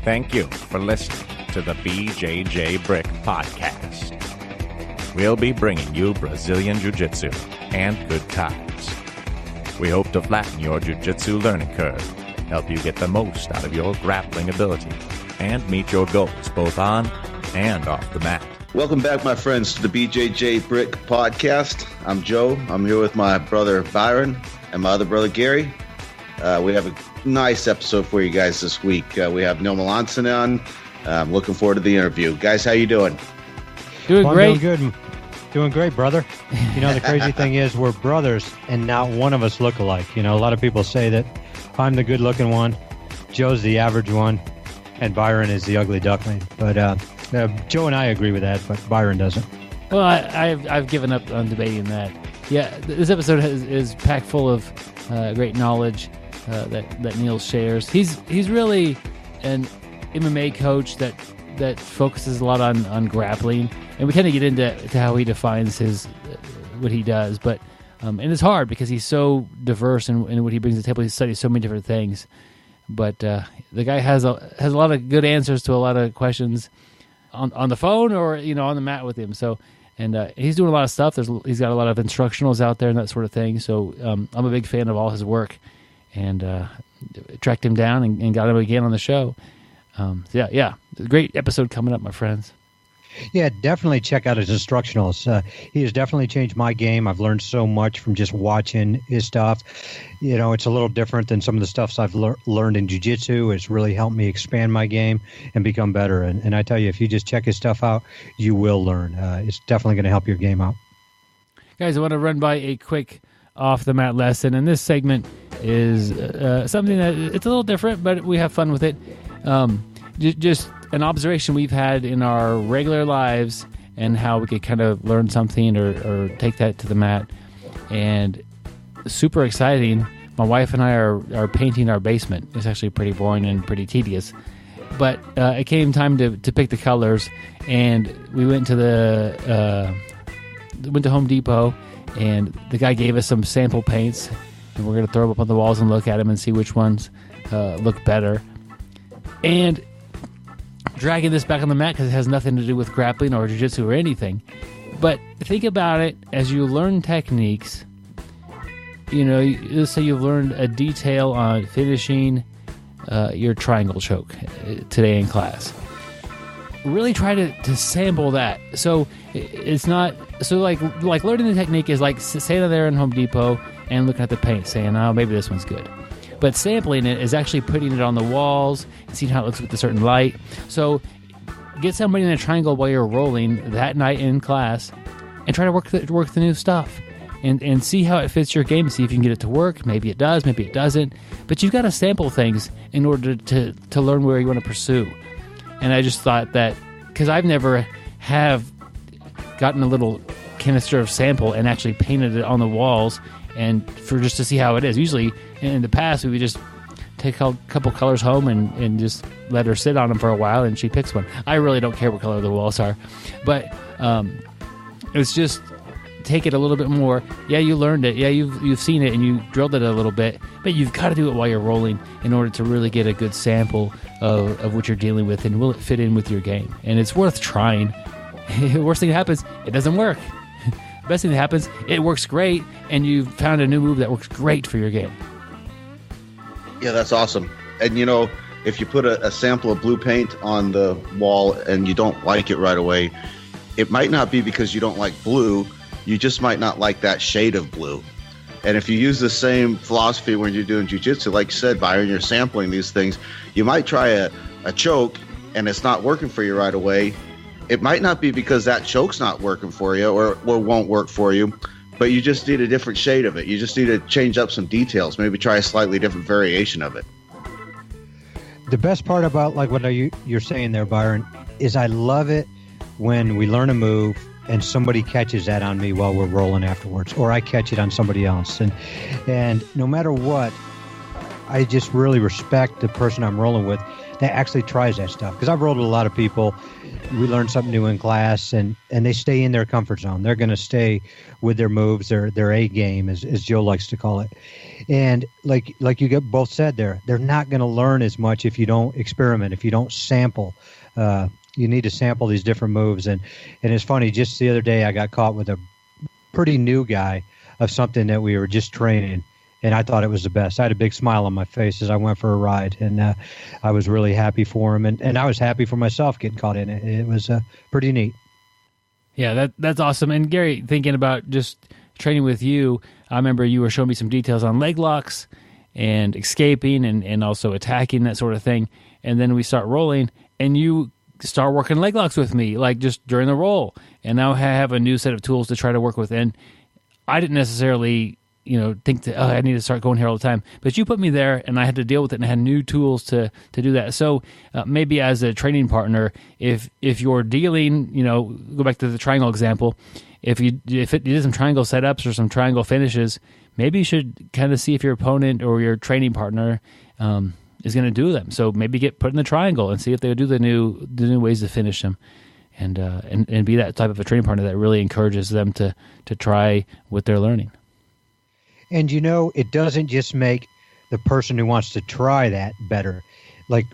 Thank you for listening to the BJJ Brick Podcast. We'll be bringing you Brazilian Jiu-Jitsu and good times. We hope to flatten your Jiu-Jitsu learning curve, help you get the most out of your grappling ability, and meet your goals both on and off the mat. Welcome back, my friends, to the BJJ Brick Podcast. I'm Joe. I'm here with my brother Byron and my other brother Gary. We have a nice episode for you guys this week. We have Neil Melanson on. I'm looking forward to the interview. Guys, how you doing? Doing great. Doing good. Doing great, brother. You know, the crazy thing is we're brothers and not one of us look alike. You know, a lot of people say that I'm the good-looking one, Joe's the average one, and Byron is the ugly duckling. But Joe and I agree with that, but Byron doesn't. Well, I've given up on debating that. Yeah, this episode is packed full of great knowledge that Neil shares. He's really an MMA coach that focuses a lot on grappling, and we kind of get into how he defines his what he does. But and it's hard because he's so diverse in what he brings to the table. He studies so many different things. But the guy has a lot of good answers to a lot of questions on the phone or on the mat with him. So and he's doing a lot of stuff. He's got a lot of instructionals out there and that sort of thing. So I'm a big fan of all his work, and tracked him down and got him again on the show. Yeah, great episode coming up, my friends. Yeah, definitely check out his instructionals. He has definitely changed my game. I've learned so much from just watching his stuff. You know, it's a little different than some of the stuff I've learned in jiu-jitsu. It's really helped me expand my game and become better. And I tell you, if you just check his stuff out, you will learn. It's definitely going to help your game out. Guys, I want to run by a quick off-the-mat lesson. And this segment is something that it's a little different, but we have fun with it. Just an observation we've had in our regular lives and how we could kind of learn something or take that to the mat. And super exciting. My wife and I are painting our basement. It's actually pretty boring and pretty tedious. But it came time to pick the colors, and we went to Home Depot, and the guy gave us some sample paints, and we're going to throw them up on the walls and look at them and see which ones look better. And dragging this back on the mat because it has nothing to do with grappling or jiu-jitsu or anything. But think about it as you learn techniques. Let's say you've learned a detail on finishing your triangle choke today in class. Really try to sample that. So it's not like learning the technique is like standing there in Home Depot and looking at the paint, saying, "Oh, maybe this one's good." But sampling it is actually putting it on the walls and seeing how it looks with a certain light. So get somebody in a triangle while you're rolling that night in class and try to work the new stuff and see how it fits your game. See if you can get it to work. Maybe it does, maybe it doesn't. But you've got to sample things in order to learn where you want to pursue. And I just thought that because I've never have gotten a little canister of sample and actually painted it on the walls and for just to see how it is. Usually in the past we would just take a couple colors home and just let her sit on them for a while and she picks one. I really don't care what color the walls are, but it's just take it a little bit more. Yeah, you learned it. Yeah, you've seen it and you drilled it a little bit, but you've got to do it while you're rolling in order to really get a good sample of what you're dealing with and will it fit in with your game. And it's worth trying. The worst thing that happens, it doesn't work. The best thing that happens, it works great, and you've found a new move that works great for your game. Yeah, that's awesome. And, if you put a sample of blue paint on the wall and you don't like it right away, it might not be because you don't like blue. You just might not like that shade of blue. And if you use the same philosophy when you're doing jiu-jitsu, like you said, Byron, you're sampling these things, you might try a choke and it's not working for you right away. It might not be because that choke's not working for you or won't work for you, but you just need a different shade of it. You just need to change up some details, maybe try a slightly different variation of it. The best part about like what you're saying there, Byron, is I love it when we learn a move and somebody catches that on me while we're rolling afterwards, or I catch it on somebody else. And no matter what, I just really respect the person I'm rolling with that actually tries that stuff. Because I've rolled with a lot of people. We learn something new in class, and they stay in their comfort zone. They're going to stay with their moves, their A game, as Joe likes to call it. And like you both said there, they're not going to learn as much if you don't experiment, if you don't sample. You need to sample these different moves. And it's funny, just the other day I got caught with a pretty new guy of something that we were just training, and I thought it was the best. I had a big smile on my face as I went for a ride, and I was really happy for him, and I was happy for myself getting caught in it. It was pretty neat. Yeah, that's awesome. And Gary, thinking about just training with you, I remember you were showing me some details on leg locks and escaping and also attacking, that sort of thing. And then we start rolling, and you start working leg locks with me, like just during the roll. And now I have a new set of tools to try to work with. And I didn't necessarily, think that, I need to start going here all the time. But you put me there, and I had to deal with it, and I had new tools to do that. So maybe as a training partner, if you're dealing, go back to the triangle example, if you did some triangle setups or some triangle finishes, maybe you should kind of see if your opponent or your training partner is going to do them. So maybe get put in the triangle and see if they would do the new ways to finish them, and be that type of a training partner that really encourages them to try what they're learning. And it doesn't just make the person who wants to try that better. Like,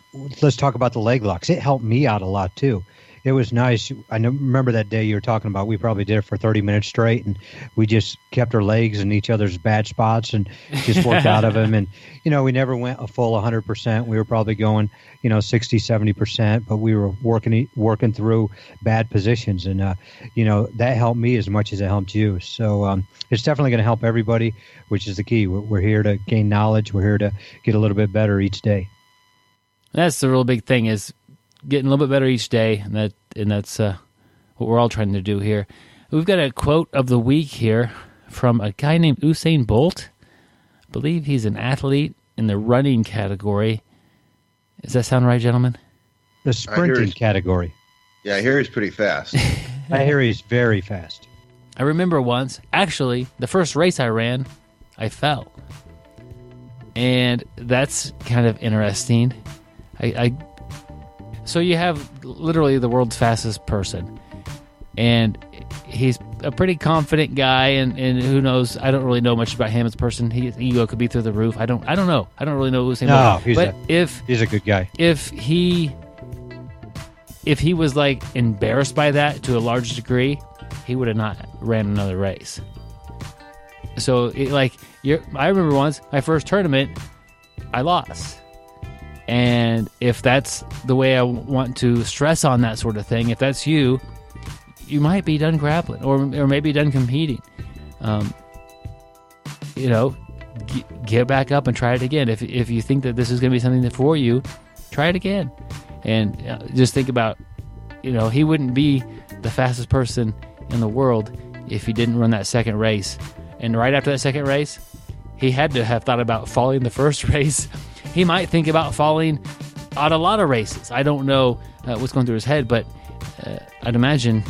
let's talk about the leg locks. It helped me out a lot too. It was nice. I remember that day you were talking about, we probably did it for 30 minutes straight, and we just kept our legs in each other's bad spots and just worked out of them. And, we never went a full 100%. We were probably going, 60, 70%, but we were working through bad positions. And, that helped me as much as it helped you. So it's definitely going to help everybody, which is the key. We're here to gain knowledge. We're here to get a little bit better each day. That's the real big thing, is getting a little bit better each day, and that's what we're all trying to do here. We've got a quote of the week here from a guy named Usain Bolt. I believe he's an athlete in the running category. Does that sound right, gentlemen? The sprinting category. Yeah, I hear he's pretty fast. I hear he's very fast. I remember once, actually, the first race I ran, I fell. And that's kind of interesting. So you have literally the world's fastest person, and he's a pretty confident guy, and who knows? I don't really know much about him as a person. His ego could be through the roof. I don't know. I don't really know who's him. No, he's a good guy. If he was like embarrassed by that to a large degree, he would have not ran another race. So I remember once my first tournament, I lost. And if that's the way I want to stress on that sort of thing, if that's you might be done grappling or maybe done competing. Get back up and try it again. If you think that this is going to be something for you, try it again. And just think about, he wouldn't be the fastest person in the world if he didn't run that second race. And right after that second race, he had to have thought about falling the first race. He might think about falling on a lot of races. I don't know what's going through his head, but I'd imagine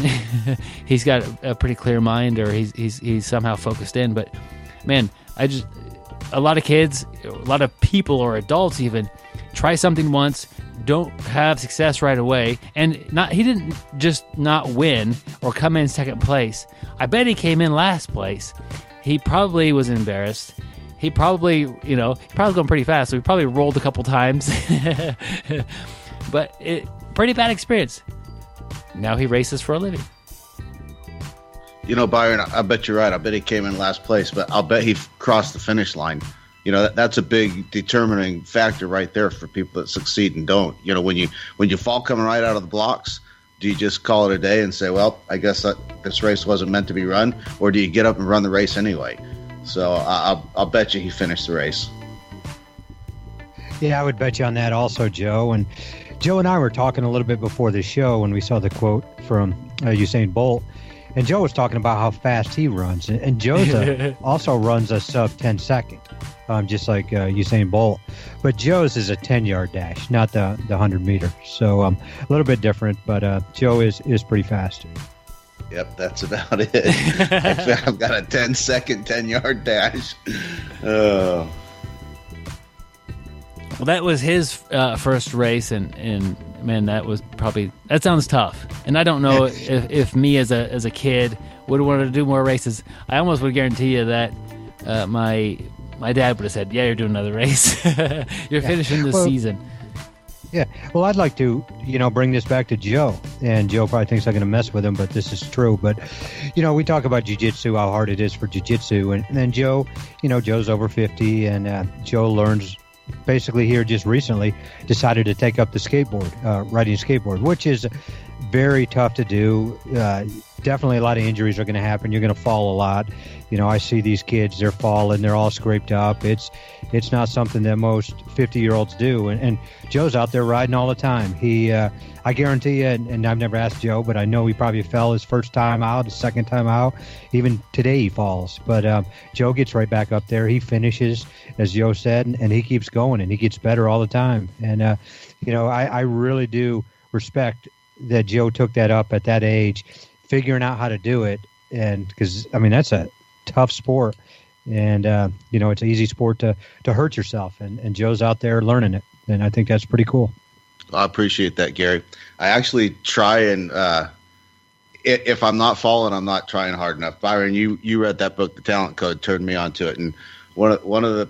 he's got a pretty clear mind, or he's somehow focused in. But man, a lot of kids, a lot of people or adults even try something once, don't have success right away, and he didn't just not win or come in second place. I bet he came in last place. He probably was embarrassed. He probably, going pretty fast, so he probably rolled a couple times. But pretty bad experience. Now he races for a living. Byron, I bet you're right. I bet he came in last place, but I'll bet he crossed the finish line. That's a big determining factor right there for people that succeed and don't. When you fall coming right out of the blocks, do you just call it a day and say, well, I guess this race wasn't meant to be run, or do you get up and run the race anyway? So I'll bet you he finished the race. Yeah, I would bet you on that also, Joe. And Joe and I were talking a little bit before the show when we saw the quote from Usain Bolt. And Joe was talking about how fast he runs. And Joe's also runs a sub 10 second, just like Usain Bolt. But Joe's is a 10-yard dash, not the 100-meter. So a little bit different, but Joe is pretty fast. Yep, that's about it. I've got a 10-second, 10-yard dash. Well, that was his first race, and man, that sounds tough. And I don't know if me as a kid would want to do more races. I almost would guarantee you that my dad would have said, "Yeah, you're doing another race. You're finishing the season." Yeah. Well, I'd like to, bring this back to Joe. And Joe probably thinks I'm going to mess with him, but this is true. But, we talk about jiu-jitsu, how hard it is for jiu-jitsu. And then Joe, Joe's over 50, and Joe learns basically here just recently decided to take up the riding skateboard, which is very tough to do. Definitely a lot of injuries are going to happen. You're going to fall a lot. I see these kids, they're falling, they're all scraped up. It's not something that most 50-year-olds do. And Joe's out there riding all the time. I guarantee you, and I've never asked Joe, but I know he probably fell his first time out, his second time out. Even today he falls. But Joe gets right back up there. He finishes, as Joe said, and he keeps going, and he gets better all the time. And, I really do respect that Joe took that up at that age, figuring out how to do it. And because, that's a tough sport. And, it's an easy sport to hurt yourself. And Joe's out there learning it. And I think that's pretty cool. I appreciate that, Gary. I actually try and if I'm not falling, I'm not trying hard enough. Byron, you read that book, The Talent Code, turned me onto it. And one of the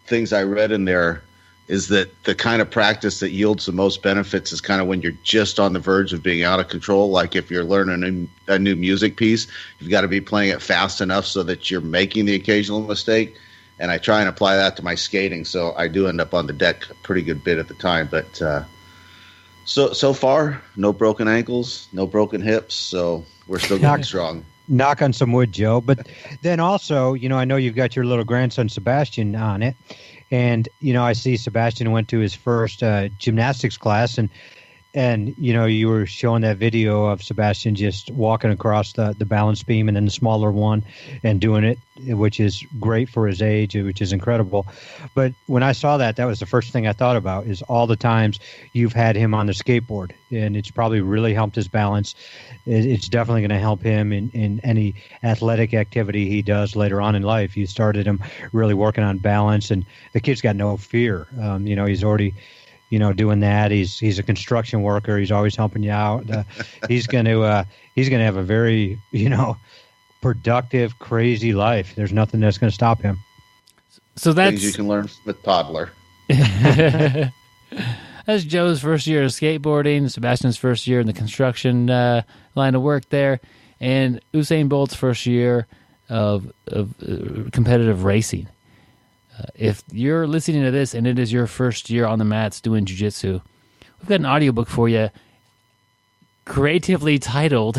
things I read in there is that the kind of practice that yields the most benefits is kind of when you're just on the verge of being out of control. Like if you're learning a new music piece, you've got to be playing it fast enough so that you're making the occasional mistake. And I try and apply that to my skating, so I do end up on the deck a pretty good bit at the time. But so far, no broken ankles, no broken hips, so we're still going strong. Knock on some wood, Joe. But then also, I know you've got your little grandson Sebastian on it. And, I see Sebastian went to his first gymnastics class, and you were showing that video of Sebastian just walking across the balance beam and then the smaller one and doing it, which is great for his age, which is incredible. But when I saw that was the first thing I thought about is all the times you've had him on the skateboard, and it's probably really helped his balance. It's definitely going to help him in any athletic activity he does later on in life. You started him really working on balance, and the kid's got no fear. He's already doing that. He's a construction worker. He's always helping you out. He's going to have a very, productive, crazy life. There's nothing that's going to stop him. So that's things you can learn from a toddler. That's Joe's first year of skateboarding, Sebastian's first year in the construction line of work there, and Usain Bolt's first year of competitive racing. If you're listening to this and it is your first year on the mats doing jiu-jitsu, we've got an audiobook for you creatively titled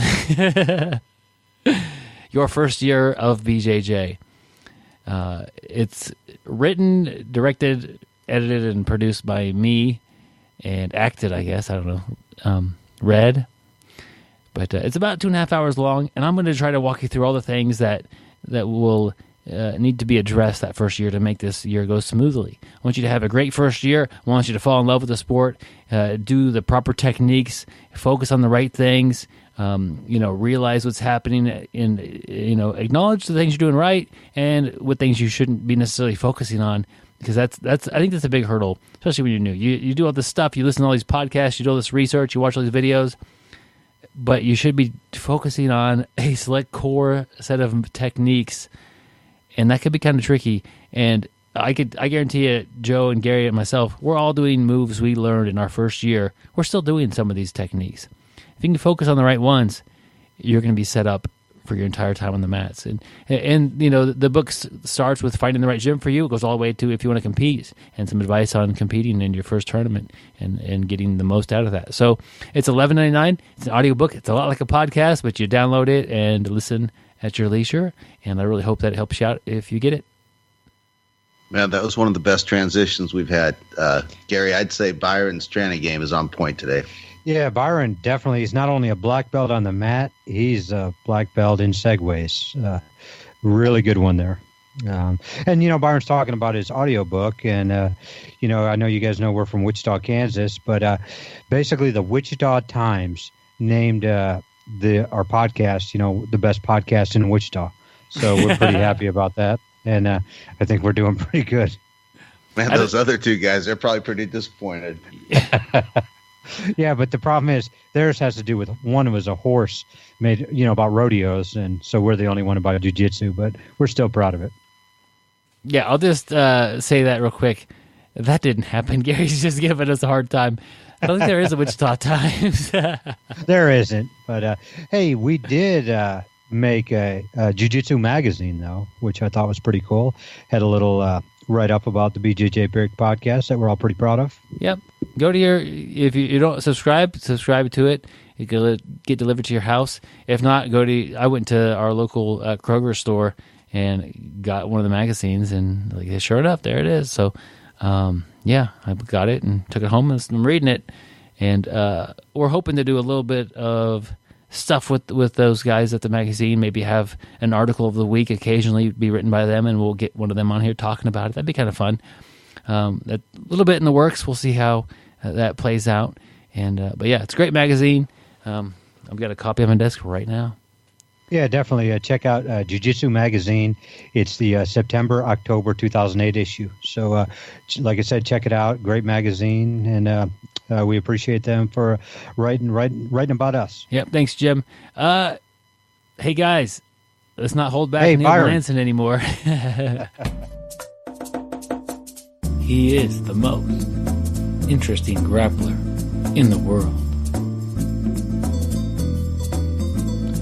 Your First Year of BJJ. It's written, directed, edited, and produced by me, and acted, I guess, I don't know, read. But it's about 2.5 hours long, and I'm going to try to walk you through all the things that will need to be addressed that first year to make this year go smoothly. I want you to have a great first year. I want you to fall in love with the sport, do the proper techniques, focus on the right things, realize what's happening, acknowledge the things you're doing right and what things you shouldn't be necessarily focusing on, because I think that's a big hurdle, especially when you're new. You do all this stuff, you listen to all these podcasts, you do all this research, you watch all these videos, but you should be focusing on a select core set of techniques. And that could be kind of tricky. And I guarantee you, Joe and Gary and myself, we're all doing moves we learned in our first year. We're still doing some of these techniques. If you can focus on the right ones, you're going to be set up for your entire time on the mats. And the book starts with finding the right gym for you. It goes all the way to if you want to compete, and some advice on competing in your first tournament and getting the most out of that. So it's $11.99. It's an audiobook. It's a lot like a podcast, but you download it and listen at your leisure, and I really hope that helps you out if you get it. Man, that was one of the best transitions we've had. Gary, I'd say Byron's training game is on point today. Yeah, Byron definitely. He's not only a black belt on the mat, he's a black belt in segways. Really good one there. And, Byron's talking about his audiobook, and, I know you guys know we're from Wichita, Kansas, but basically the Wichita Times named our podcast, the best podcast in Wichita. So we're pretty happy about that. And I think we're doing pretty good. Man, those other two guys, they're probably pretty disappointed. Yeah, but the problem is theirs has to do with one was a horse made, about rodeos, and so we're the only one about jiu-jitsu, but we're still proud of it. Yeah, I'll just say that real quick. That didn't happen. Gary's just giving us a hard time. I don't think there is a Wichita Times. There isn't, but hey, we did make a jiu-jitsu magazine, though, which I thought was pretty cool. Had a little write-up about the BJJ Brick podcast that we're all pretty proud of. Yep. Go to if you don't subscribe to it. You can get delivered to your house. If not, I went to our local Kroger store and got one of the magazines, and sure enough, there it is. So, yeah, I got it and took it home, and I'm reading it. And we're hoping to do a little bit of stuff with those guys at the magazine, maybe have an article of the week occasionally be written by them, and we'll get one of them on here talking about it. That'd be kind of fun. A little bit in the works. We'll see how that plays out. And but yeah, it's a great magazine. I've got a copy on my desk right now. Yeah, definitely check out Jiu-Jitsu Magazine. It's the September-October 2008 issue. So, like I said, check it out. Great magazine, and we appreciate them for writing about us. Yep, thanks, Jim. Hey, guys, let's not hold back Neil Melanson anymore. He is the most interesting grappler in the world.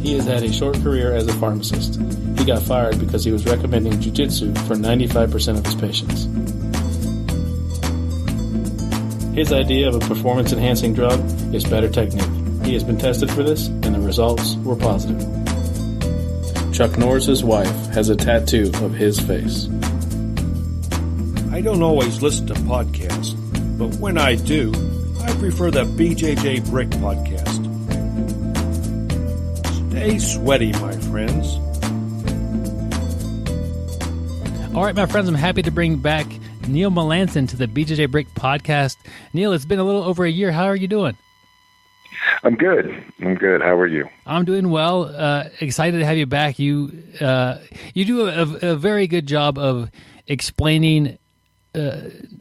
He has had a short career as a pharmacist. He got fired because he was recommending jiu-jitsu for 95% of his patients. His idea of a performance-enhancing drug is better technique. He has been tested for this, and the results were positive. Chuck Norris's wife has a tattoo of his face. I don't always listen to podcasts, but when I do, I prefer the BJJ Brick podcast. Stay sweaty, my friends. All right, my friends, I'm happy to bring back Neil Melanson to the BJJ Brick podcast. Neil, it's been a little over a year. How are you doing? I'm good. How are you? I'm doing well. Excited to have you back. You do a very good job of explaining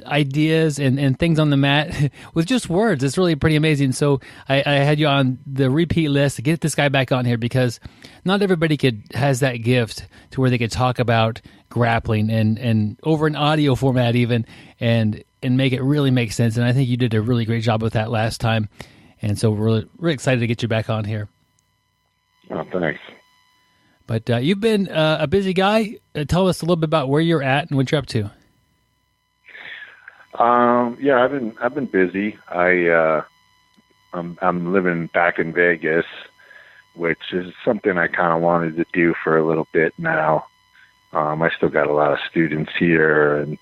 ideas and things on the mat with just words. It's really pretty amazing. So I had you on the repeat list to get this guy back on here, because not everybody has that gift to where they could talk about grappling and over an audio format even and make it really make sense. And I think you did a really great job with that last time. And so we're really excited to get you back on here. Oh, thanks. But you've been a busy guy. Tell us a little bit about where you're at and what you're up to. Yeah, I've been busy. I'm living back in Vegas, which is something I kind of wanted to do for a little bit now. I still got a lot of students here, and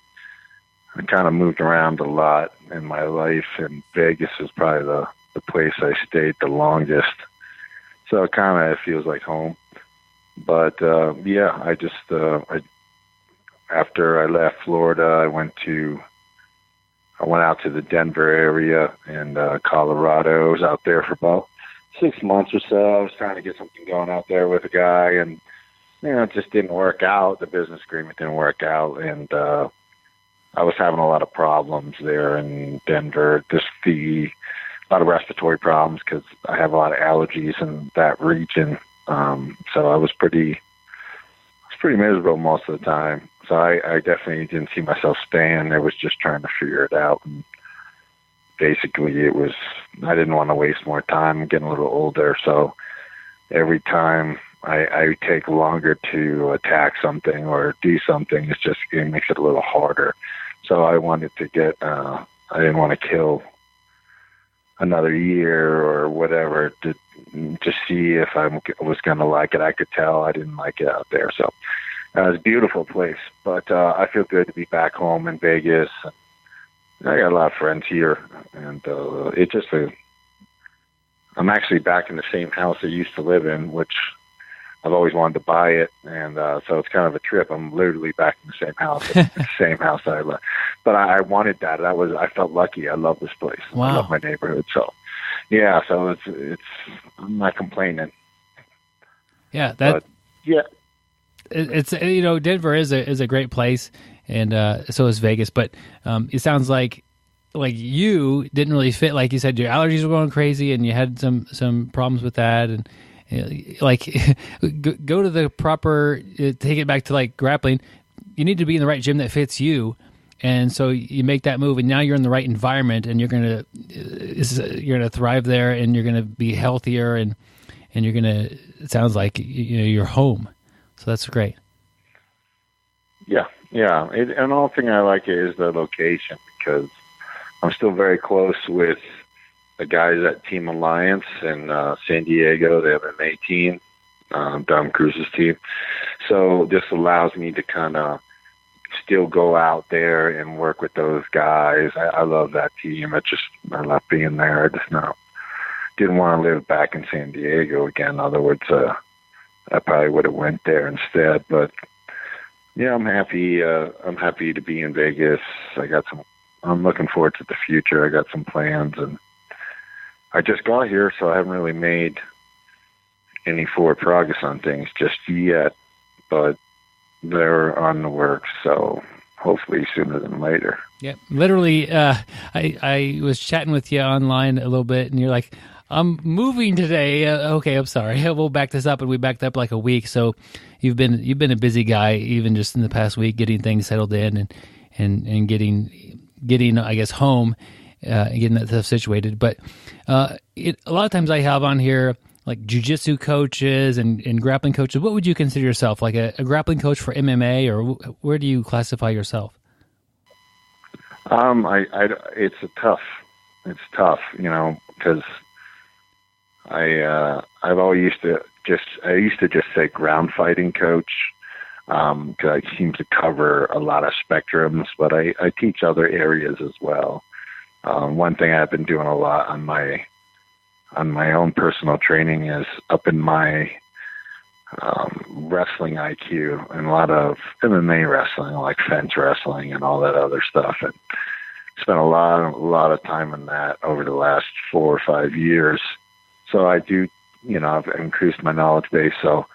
I kind of moved around a lot in my life, and Vegas is probably the place I stayed the longest. So it kind of feels like home. But yeah, after I left Florida, I went out to the Denver area and Colorado. I was out there for about 6 months or so. I was trying to get something going out there with a guy, and it just didn't work out. The business agreement didn't work out, and I was having a lot of problems there in Denver. A lot of respiratory problems because I have a lot of allergies in that region. So I was pretty miserable most of the time. So I definitely didn't see myself staying. I was just trying to figure it out. And basically I didn't want to waste more time. I'm getting a little older. So every time I take longer to attack something or do something, it makes it a little harder. So I wanted to I didn't want to kill another year or whatever to see if I was going to like it. I could tell I didn't like it out there. So it's a beautiful place, but I feel good to be back home in Vegas. I got a lot of friends here, and I'm actually back in the same house I used to live in, which I've always wanted to buy it, and so it's kind of a trip. I'm literally back in the same house, the same house I left. But I wanted that. I felt lucky. I love this place. Wow. I love my neighborhood. So, yeah. So it's. I'm not complaining. Yeah. Yeah. It's Denver is a great place, and so is Vegas. But it sounds like you didn't really fit. Like you said, your allergies were going crazy, and you had some problems with that, and go to the proper. Take it back to like grappling. You need to be in the right gym that fits you. And so you make that move, and now you're in the right environment, and you're gonna thrive there, and you're gonna be healthier, and you're gonna. It sounds like you're home, so that's great. Yeah. And the thing I like is the location, because I'm still very close with the guys at Team Alliance in San Diego, the MMA team, Dom Cruz's team. So this allows me to kind of still go out there and work with those guys. I love that team. I love being there. I just didn't want to live back in San Diego again. In other words, I probably would have went there instead. But yeah, I'm happy. I'm happy to be in Vegas. I'm looking forward to the future. I got some plans, and I just got here, so I haven't really made any forward progress on things just yet. But they're on the works, so hopefully sooner than later. Yeah, literally, I was chatting with you online a little bit, and you're like, I'm moving today. Okay, I'm sorry. We'll back this up, and we backed up like a week. So you've been a busy guy, even just in the past week, getting things settled in and getting I guess home, and getting that stuff situated. But a lot of times I have on here like jiu-jitsu coaches and grappling coaches. What would you consider yourself? Like a grappling coach for MMA, or where do you classify yourself? It's tough, because I've always used to just say ground fighting coach, because I seem to cover a lot of spectrums, but I teach other areas as well. One thing I've been doing a lot on my own personal training is up in my wrestling IQ, and a lot of MMA wrestling, like fence wrestling and all that other stuff. And spent a lot of time in that over the last 4 or 5 years. So I do, I've increased my knowledge base, so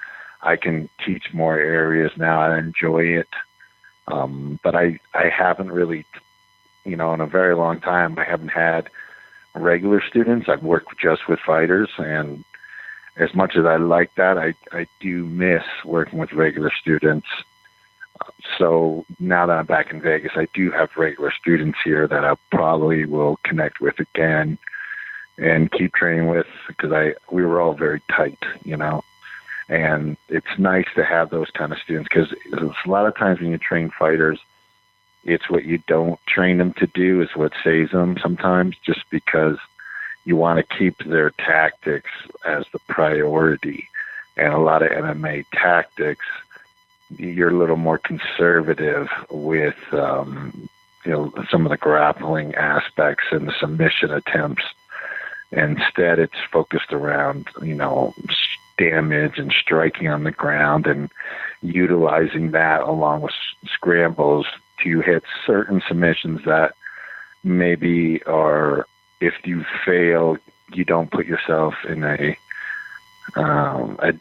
I can teach more areas now. I enjoy it. But I haven't really, in a very long time, I haven't had regular students. I've worked just with fighters, and as much as I like that, I do miss working with regular students. So now that I'm back in Vegas, I do have regular students here that I probably will connect with again and keep training with, because we were all very tight, and it's nice to have those kind of students, because a lot of times when you train fighters, it's what you don't train them to do is what saves them sometimes, just because you want to keep their tactics as the priority. And a lot of MMA tactics, you're a little more conservative with, some of the grappling aspects and the submission attempts. Instead, it's focused around, damage and striking on the ground, and utilizing that along with scrambles to hit certain submissions that maybe are, if you fail, you don't put yourself in a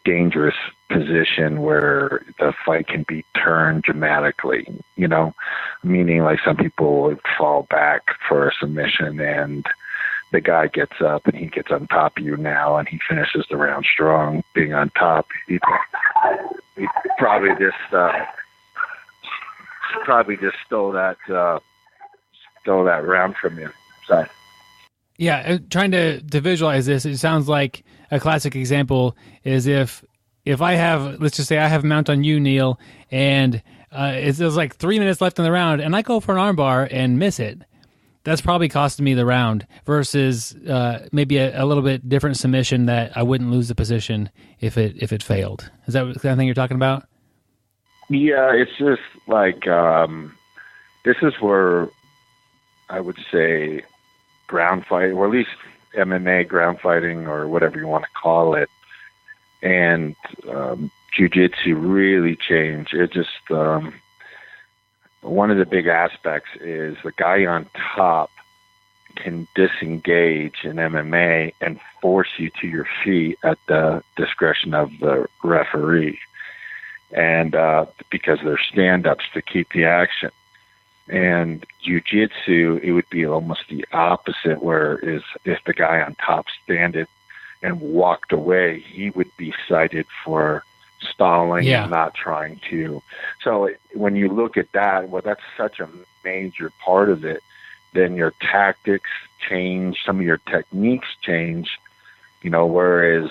dangerous position where the fight can be turned dramatically, meaning like some people would fall back for a submission and the guy gets up and he gets on top of you now and he finishes the round strong, being on top. He probably just stole that round from you. So. Yeah, trying to visualize this, it sounds like a classic example is if I have, let's just say I have a mount on you, Neal, and there's like 3 minutes left in the round, and I go for an armbar and miss it. That's probably costing me the round versus maybe a little bit different submission that I wouldn't lose the position if it failed. Is that the kind of thing you're talking about? Yeah, it's just like this is where I would say ground fight, or at least MMA ground fighting, or whatever you want to call it, and jiu-jitsu really changed. It just one of the big aspects is the guy on top can disengage in MMA and force you to your feet at the discretion of the referee. and because they're stand-ups to keep the action. And jiu-jitsu, it would be almost the opposite, where if the guy on top standed and walked away, he would be cited for stalling and not trying to. So when you look at that, well, that's such a major part of it. Then your tactics change, some of your techniques change, whereas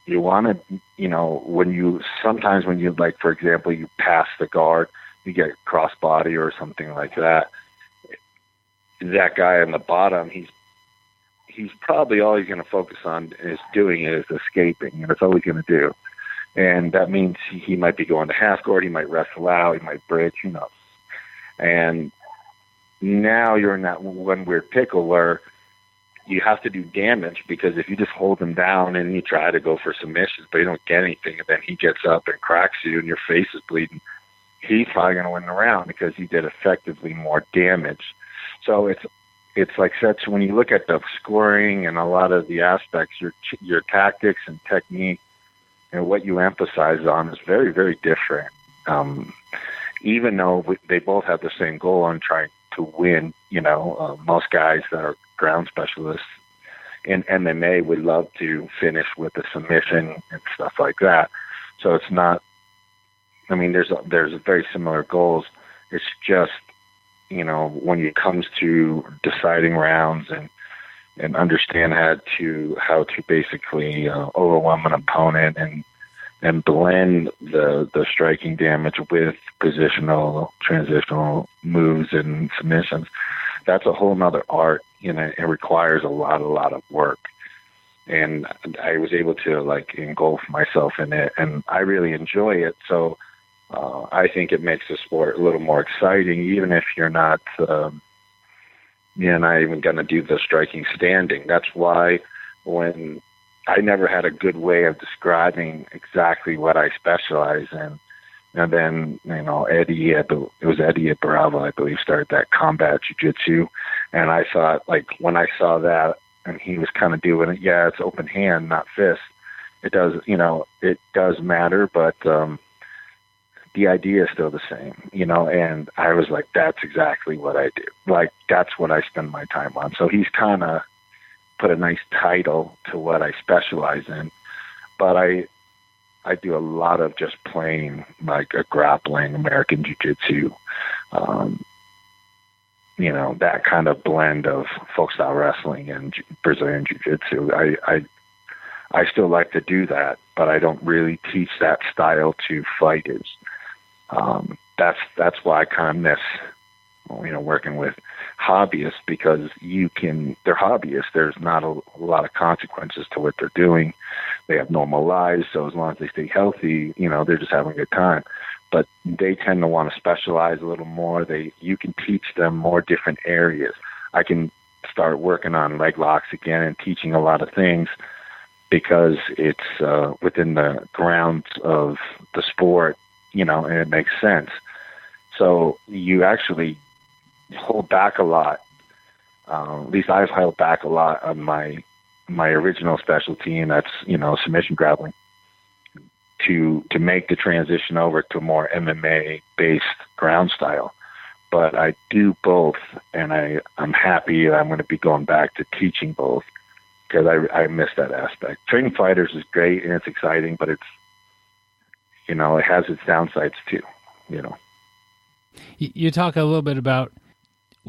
you want to, sometimes when you, like, for example, you pass the guard, you get crossbody or something like that. That guy on the bottom, he's probably all he's going to focus on is doing is escaping, and that's all he's going to do. And that means he might be going to half guard, he might wrestle out, he might bridge, who knows. And now you're in that one weird pickle where you have to do damage, because if you just hold him down and you try to go for submissions, but you don't get anything, and then he gets up and cracks you and your face is bleeding, he's probably going to win the round because he did effectively more damage. So it's like such, when you look at the scoring and a lot of the aspects, your tactics and technique and what you emphasize on is very, very different. Even though they both have the same goal on trying to win, most guys that are ground specialists in MMA would love to finish with a submission and stuff like that. So it's not, there's very similar goals. It's just, when it comes to deciding rounds and understand how to basically overwhelm an opponent and blend the striking damage with positional, transitional moves and submissions. That's a whole nother art. It requires a lot of work. And I was able to engulf myself in it, and I really enjoy it. So I think it makes the sport a little more exciting, even if you're not even going to do the striking standing. That's why when I never had a good way of describing exactly what I specialize in. And then, Eddie at Bravo, I believe, started that combat jiu-jitsu. And I thought, when I saw that and he was kind of doing it, it's open hand, not fist. It does, it does matter, but the idea is still the same, and I was like, that's exactly what I do. That's what I spend my time on. So he's kind of put a nice title to what I specialize in, but I do a lot of just plain, like a grappling, American jiu-jitsu, that kind of blend of folk style wrestling and Brazilian jiu-jitsu. I still like to do that, but I don't really teach that style to fighters. That's why I kind of miss, working with hobbyists, because they're hobbyists. There's not a lot of consequences to what they're doing. They have normal lives, so as long as they stay healthy, they're just having a good time. But they tend to want to specialize a little more. You can teach them more different areas. I can start working on leg locks again and teaching a lot of things because it's within the grounds of the sport, and it makes sense. So you actually hold back a lot. At least I've held back a lot on my original specialty, and that's, submission grappling, to make the transition over to more MMA-based ground style. But I do both, and I'm happy I'm going to be going back to teaching both, because I miss that aspect. Training fighters is great, and it's exciting, but it's, it has its downsides too, You talk a little bit about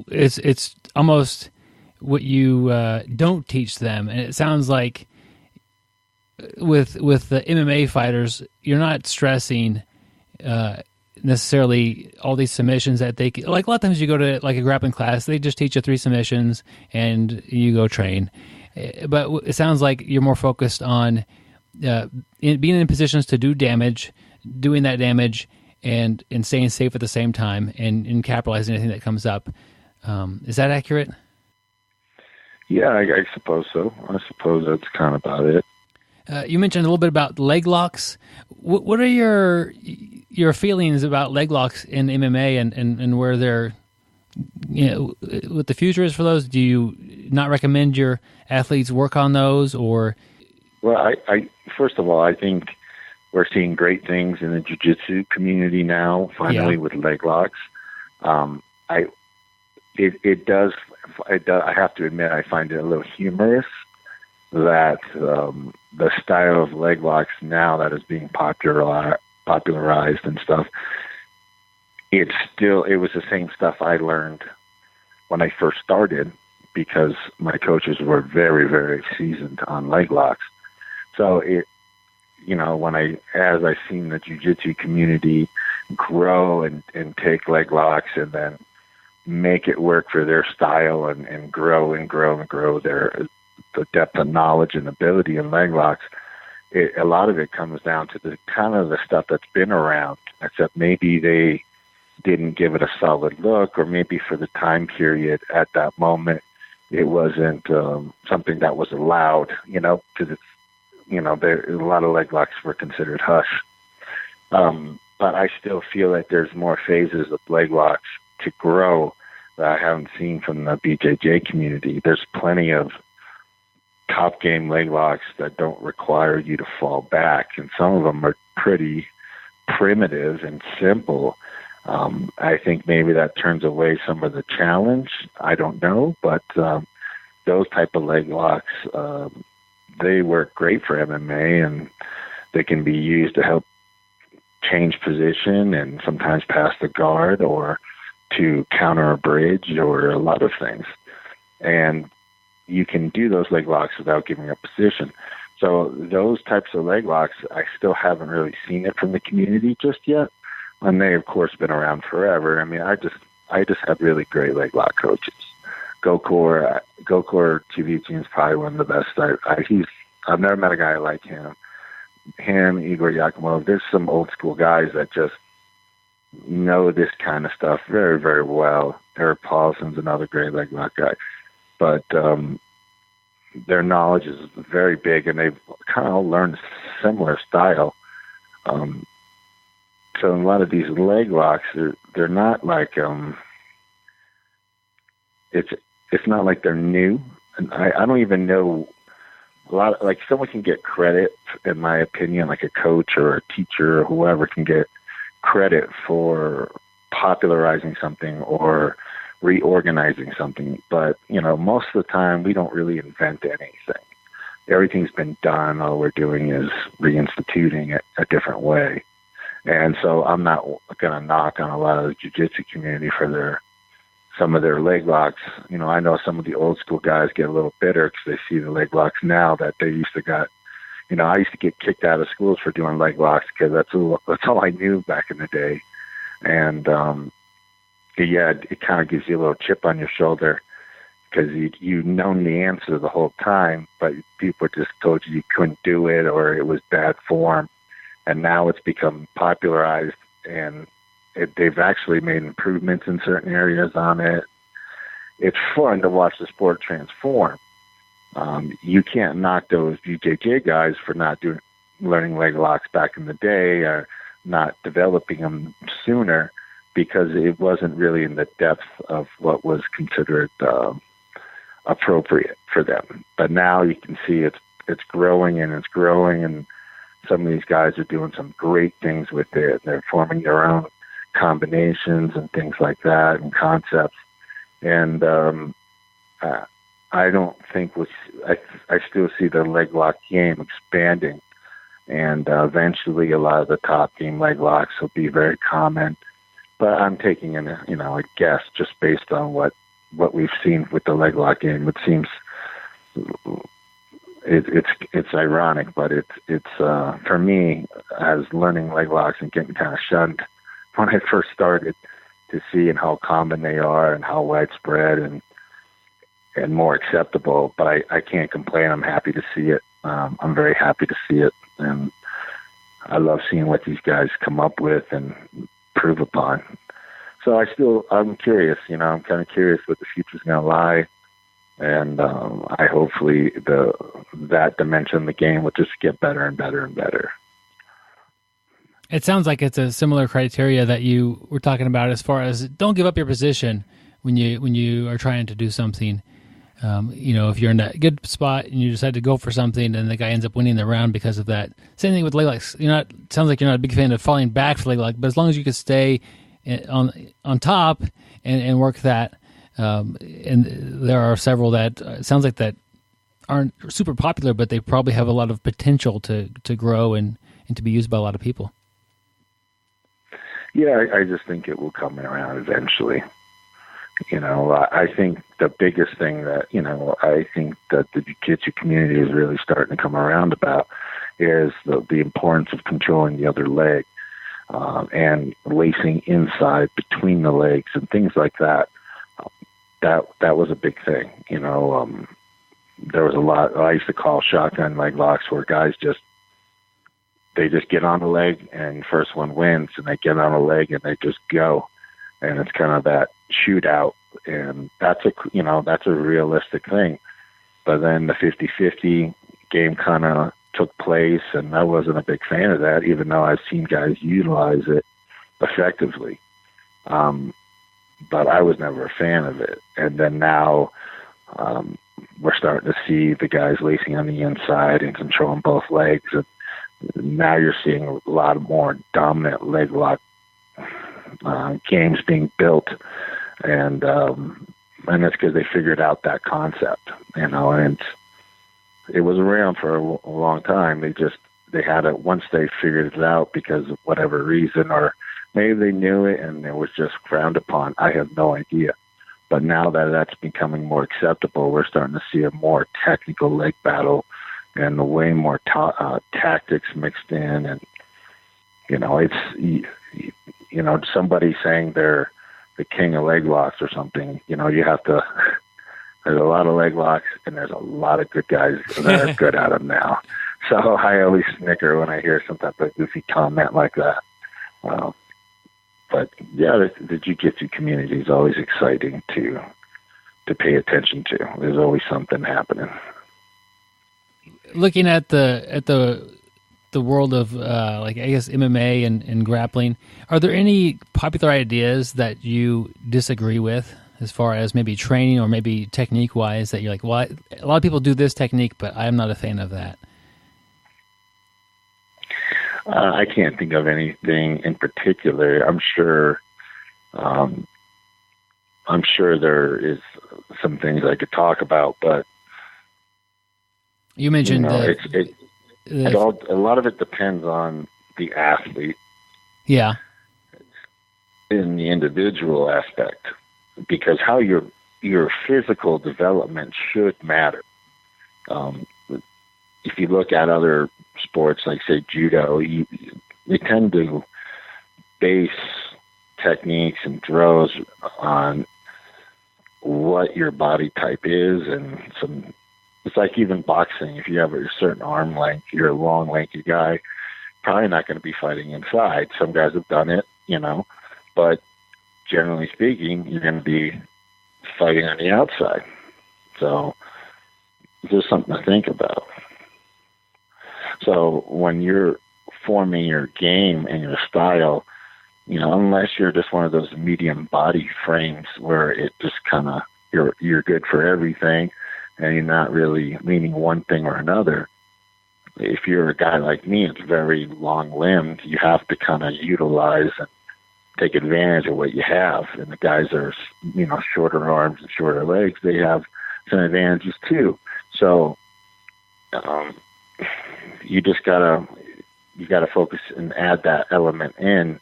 it's almost what you don't teach them, and it sounds like with the MMA fighters, you're not stressing necessarily all these submissions that they like. A lot of times you go to a grappling class, they just teach you 3 submissions and you go train. But it sounds like you're more focused on being in positions to do damage, doing that damage, and staying safe at the same time, and capitalizing anything that comes up. Is that accurate? Yeah, I suppose so. I suppose that's kind of about it. You mentioned a little bit about leg locks. What are your feelings about leg locks in MMA and where they're, what the future is for those? Do you not recommend your athletes work on those, or? Well, I first of all, I think we're seeing great things in the jiu-jitsu community now, finally, with leg locks. I have to admit, I find it a little humorous that the style of leg locks now that is being popularized and stuff, it was the same stuff I learned when I first started, because my coaches were very, very seasoned on leg locks. So as I've seen the jiu-jitsu community grow and take leg locks and then make it work for their style and grow the depth of knowledge and ability in leg locks, a lot of it comes down to the kind of the stuff that's been around, except maybe they didn't give it a solid look, or maybe for the time period at that moment, it wasn't something that was allowed, because it's, a lot of leg locks were considered hush. But I still feel like there's more phases of leg locks to grow that I haven't seen from the BJJ community. There's plenty of top game leg locks that don't require you to fall back, and some of them are pretty primitive and simple. I think maybe that turns away some of the challenge. I don't know, but those type of leg locks, they work great for MMA, and they can be used to help change position and sometimes pass the guard or to counter a bridge or a lot of things. And you can do those leg locks without giving up position. So those types of leg locks, I still haven't really seen it from the community just yet. And they, of course, been around forever. I mean, I just have really great leg lock coaches. Gokor Chivichi is probably one of the best. I've never met a guy like him. Igor Yakimov. There's some old school guys that just know this kind of stuff very, very well. Eric Paulson's another great leg lock guy. But their knowledge is very big, and they've kind of all learned similar style. So a lot of these leg locks, they're not like it's not like they're new. And I don't even know a lot. Like, someone can get credit, in my opinion, like a coach or a teacher or whoever can get credit for popularizing something or reorganizing something. But, most of the time we don't really invent anything. Everything's been done. All we're doing is reinstituting it a different way. And so I'm not going to knock on a lot of the jiu-jitsu community for some of their leg locks. I know some of the old school guys get a little bitter because they see the leg locks now that they used to got. I used to get kicked out of schools for doing leg locks because that's all I knew back in the day. And it kind of gives you a little chip on your shoulder because you've known the answer the whole time, but people just told you couldn't do it or it was bad form. And now it's become popularized, and they've actually made improvements in certain areas on it. It's fun to watch the sport transform. You can't knock those BJJ guys for not learning leg locks back in the day or not developing them sooner, because it wasn't really in the depth of what was considered appropriate for them. But now you can see it's growing, and some of these guys are doing some great things with it. They're forming their own combinations and things like that and concepts. And I don't think I still see the leg lock game expanding. And eventually a lot of the top game leg locks will be very common. But I'm taking a guess just based on what we've seen with the leg lock game. It seems it's ironic, but it's for me, as learning leg locks and getting kind of shunned when I first started, to see how common they are and how widespread and more acceptable. But I can't complain. I'm happy to see it. I'm very happy to see it, and I love seeing what these guys come up with and prove upon. So I'm curious. I'm kind of curious what the future's going to lie. And I hopefully that dimension of the game will just get better and better and better. It sounds like it's a similar criteria that you were talking about as far as don't give up your position when you are trying to do something. if you're in a good spot and you decide to go for something and the guy ends up winning the round because of that. Same thing with leg locks. Sounds like you're not a big fan of falling back for leg lock, but as long as you can stay on top and work that, and there are several that sounds like that aren't super popular, but they probably have a lot of potential to grow and to be used by a lot of people. Yeah, I just think it will come around eventually. I think the biggest thing that, I think that the jiu-jitsu community is really starting to come around about is the importance of controlling the other leg and lacing inside between the legs and things like that. That was a big thing. There was a lot, I used to call shotgun leg locks, where guys they just get on the leg and first one wins, and they get on a leg and they just go. And it's kind of that shootout, and that's a realistic thing. But then the 50-50 game kind of took place, and I wasn't a big fan of that, even though I've seen guys utilize it effectively. But I was never a fan of it. And then now we're starting to see the guys lacing on the inside and controlling both legs. And now you're seeing a lot more dominant leg lock games being built, and that's because they figured out that concept, and it was around for a long time. They had it once they figured it out because of whatever reason, or maybe they knew it and it was just frowned upon. I have no idea. But now that that's becoming more acceptable, we're starting to see a more technical leg battle and way more tactics mixed in, and it's somebody saying they're the king of leg locks or something. You have to. There's a lot of leg locks, and there's a lot of good guys that are good at them now. So I always snicker when I hear some type of goofy comment like that. But yeah, the jiu-jitsu community is always exciting to pay attention to. There's always something happening. Looking at the world of I guess MMA and grappling, are there any popular ideas that you disagree with as far as maybe training or maybe technique wise that you're like, well, a lot of people do this technique, but I'm not a fan of that? I can't think of anything in particular. I'm sure there is some things I could talk about, but you mentioned a lot of it depends on the athlete. Yeah. In the individual aspect, because how your physical development should matter. If you look at other sports, like say judo, they tend to base techniques and throws on what your body type is, and it's like even boxing. If you have a certain arm length, you're a long, lanky guy, probably not going to be fighting inside. Some guys have done it, but generally speaking, you're going to be fighting on the outside. So there's something to think about. So when you're forming your game and your style, unless you're just one of those medium body frames where it just kind of, you're good for everything and you're not really leaning one thing or another. If you're a guy like me, it's very long-limbed. You have to kind of utilize and take advantage of what you have. And the guys are, shorter arms and shorter legs, they have some advantages too. So you gotta focus and add that element in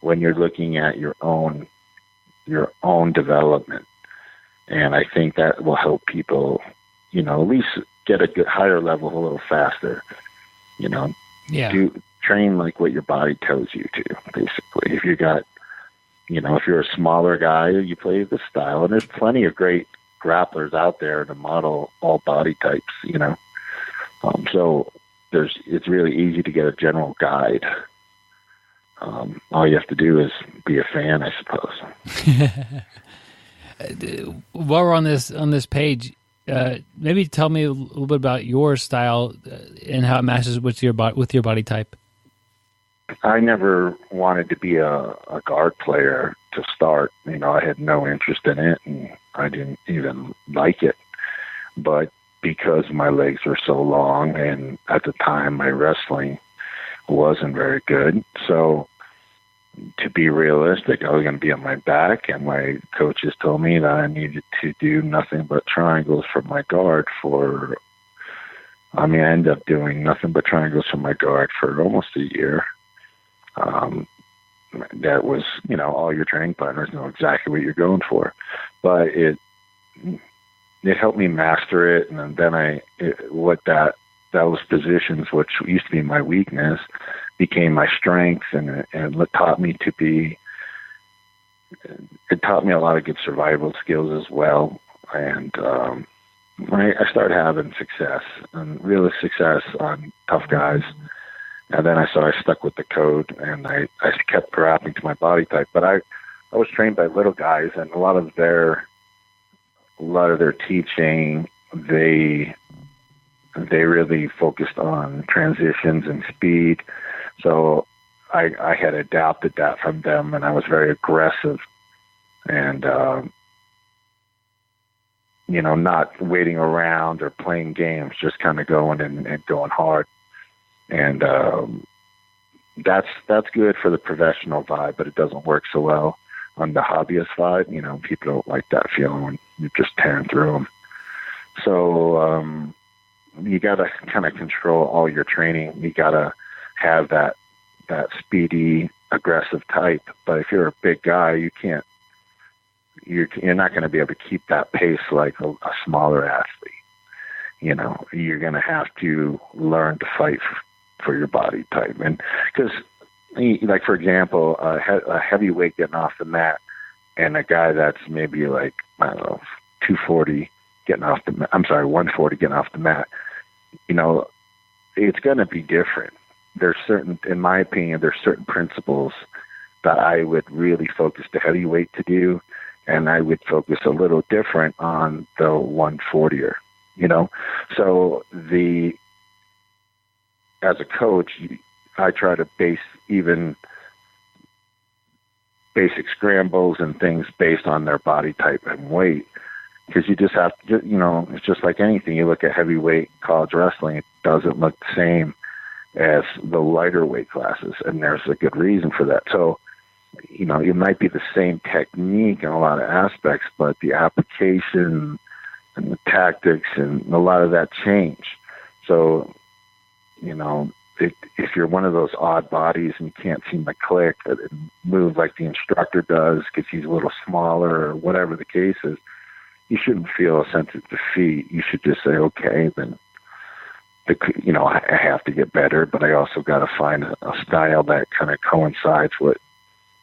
when you're looking at your own development. And I think that will help people, at least get a good higher level a little faster. Yeah. Train like what your body tells you to, basically. If you got, if you're a smaller guy, you play this style, and there's plenty of great grapplers out there to model all body types, so it's really easy to get a general guide. All you have to do is be a fan, I suppose. While we're on this page, maybe tell me a little bit about your style and how it matches with your body type. I never wanted to be a guard player to start. I had no interest in it, and I didn't even like it. but because my legs were so long, and at the time my wrestling wasn't very good, so to be realistic, I was going to be on my back, and my coaches told me that I needed to do nothing but triangles from my guard I ended up doing nothing but triangles from my guard for almost a year. That was, all your training partners know exactly what you're going for, but it helped me master it. And then those positions, which used to be my weakness, became my strength, and it taught me a lot of good survival skills as well. And I started having success, and real success on tough guys. And then I stuck with the code, and I kept grappling to my body type. But I was trained by little guys, and a lot of their teaching, they really focused on transitions and speed. So I had adapted that from them, and I was very aggressive, and not waiting around or playing games, just kind of going and going hard. And that's good for the professional vibe, but it doesn't work so well on the hobbyist vibe. People don't like that feeling when you're just tearing through them. So you got to kind of control all your training. You got to have that speedy, aggressive type. But if you're a big guy, you're not going to be able to keep that pace like a smaller athlete. You're going to have to learn to fight for your body type. And because, like, for example, a heavyweight getting off the mat and a guy that's maybe like, I don't know, 140 getting off the mat, it's going to be different. In my opinion, there's certain principles that I would really focus the heavyweight to do, and I would focus a little different on the 140er, So as a coach, I try to base even basic scrambles and things based on their body type and weight, because you just have to, it's just like anything. You look at heavyweight college wrestling, it doesn't look the same as the lighter weight classes, and there's a good reason for that. So, it might be the same technique in a lot of aspects, but the application and the tactics and a lot of that change. So, if you're one of those odd bodies and you can't seem to click and move like the instructor does because he's a little smaller or whatever the case is, you shouldn't feel a sense of defeat. You should just say, okay, then, I have to get better, but I also got to find a style that kind of coincides with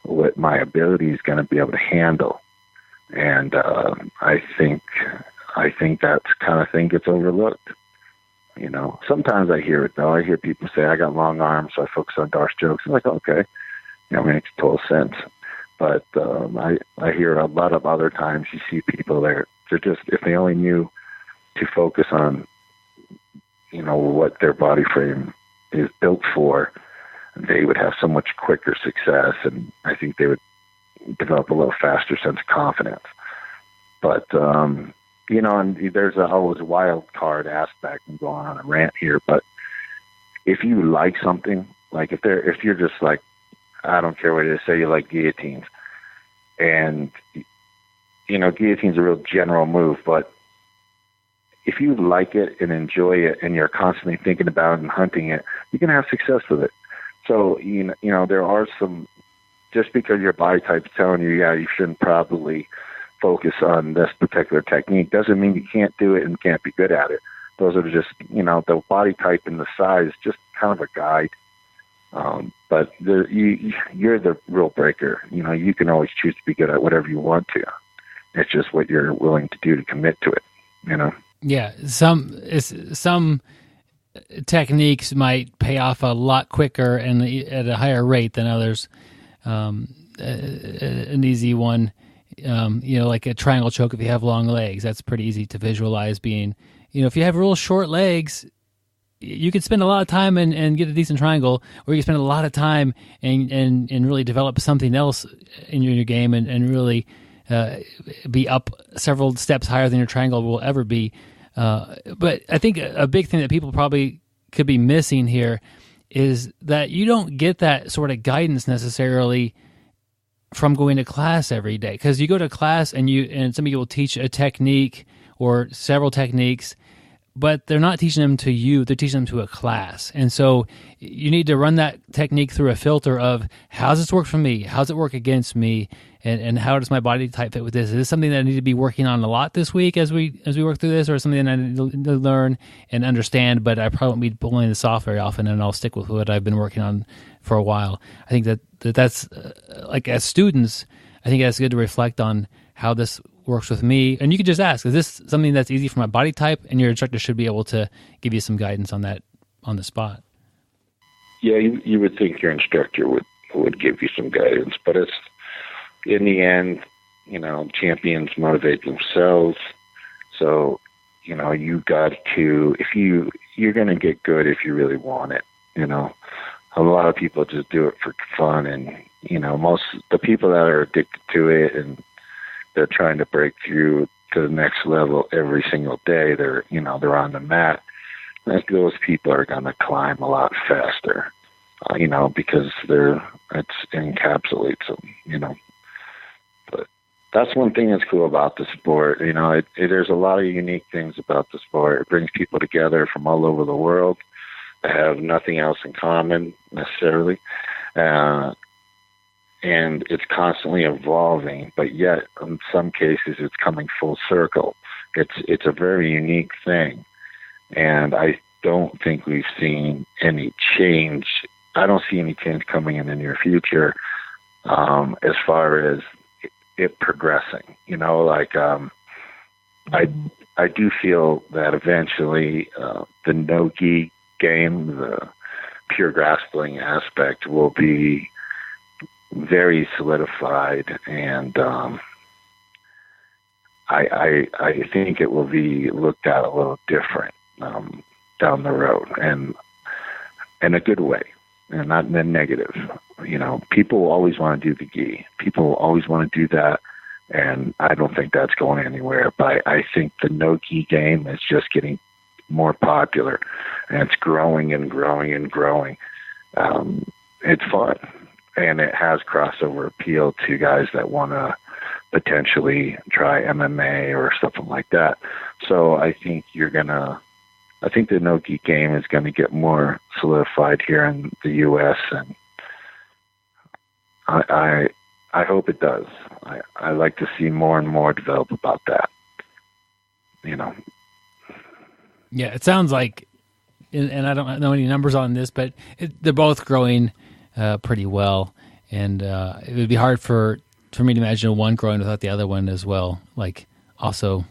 what my ability is going to be able to handle. And I think that kind of thing gets overlooked. Sometimes I hear it, though. I hear people say, I got long arms, so I focus on dark strokes. I'm like, okay, it makes total sense. But I hear a lot of other times you see people they're just, if they only knew to focus on, what their body frame is built for, they would have so much quicker success, and I think they would develop a little faster sense of confidence. But, and there's always a wild card aspect. I'm going on a rant here, but if you like something, like if you're just like, I don't care what it is, say you like guillotines, and, guillotine's a real general move, but if you like it and enjoy it and you're constantly thinking about it and hunting it, you can have success with it. So, there are some, just because your body type's telling you, you shouldn't probably focus on this particular technique, doesn't mean you can't do it and can't be good at it. Those are just, the body type and the size, just kind of a guide. But you're the rule breaker. You can always choose to be good at whatever you want to. It's just what you're willing to do to commit to it, Yeah, some techniques might pay off a lot quicker and at a higher rate than others. An easy one, like a triangle choke if you have long legs, that's pretty easy to visualize being, if you have real short legs, you can spend a lot of time and get a decent triangle, or you can spend a lot of time and really develop something else in your game and really be up several steps higher than your triangle will ever be. But I think a big thing that people probably could be missing here is that you don't get that sort of guidance necessarily from going to class every day, because you go to class and somebody will teach a technique or several techniques, but they're not teaching them to you, they're teaching them to a class. And so you need to run that technique through a filter of, how does this work for me? How does it work against me? And how does my body type fit with this? Is this something that I need to be working on a lot this week as we work through this, or something that I need to learn and understand, but I probably won't be pulling this off very often, and I'll stick with what I've been working on for a while. I think that's like, as students, I think that's good to reflect on how this works with me. And you could just ask, is this something that's easy for my body type? And your instructor should be able to give you some guidance on that on the spot. Yeah, you would think your instructor would give you some guidance, but it's, in the end, champions motivate themselves. So, you got to, you're going to get good if you really want it. A lot of people just do it for fun, and most the people that are addicted to it and they're trying to break through to the next level every single day, they're on the mat. I think those people are going to climb a lot faster, because it encapsulates them, But that's one thing that's cool about the sport. There's a lot of unique things about the sport. It brings people together from all over the world that have nothing else in common necessarily. And it's constantly evolving, but yet in some cases it's coming full circle. It's a very unique thing. And I don't think we've seen any change. I don't see any change coming in the near future as far as it progressing. I do feel that eventually the no-gi game, the pure grappling aspect, will be very solidified, and I think it will be looked at a little different down the road, and in a good way, and not in a negative. People always want to do the gi. People always want to do that, and I don't think that's going anywhere. But I think the no-gi game is just getting more popular, and it's growing and growing and growing. It's fun, and it has crossover appeal to guys that want to potentially try MMA or something like that. So I think the no-gi game is going to get more solidified here in the U.S., and I hope it does. I like to see more and more develop about that. Yeah, it sounds like, and I don't know any numbers on this, but they're both growing pretty well, and it would be hard for me to imagine one growing without the other one as well, like also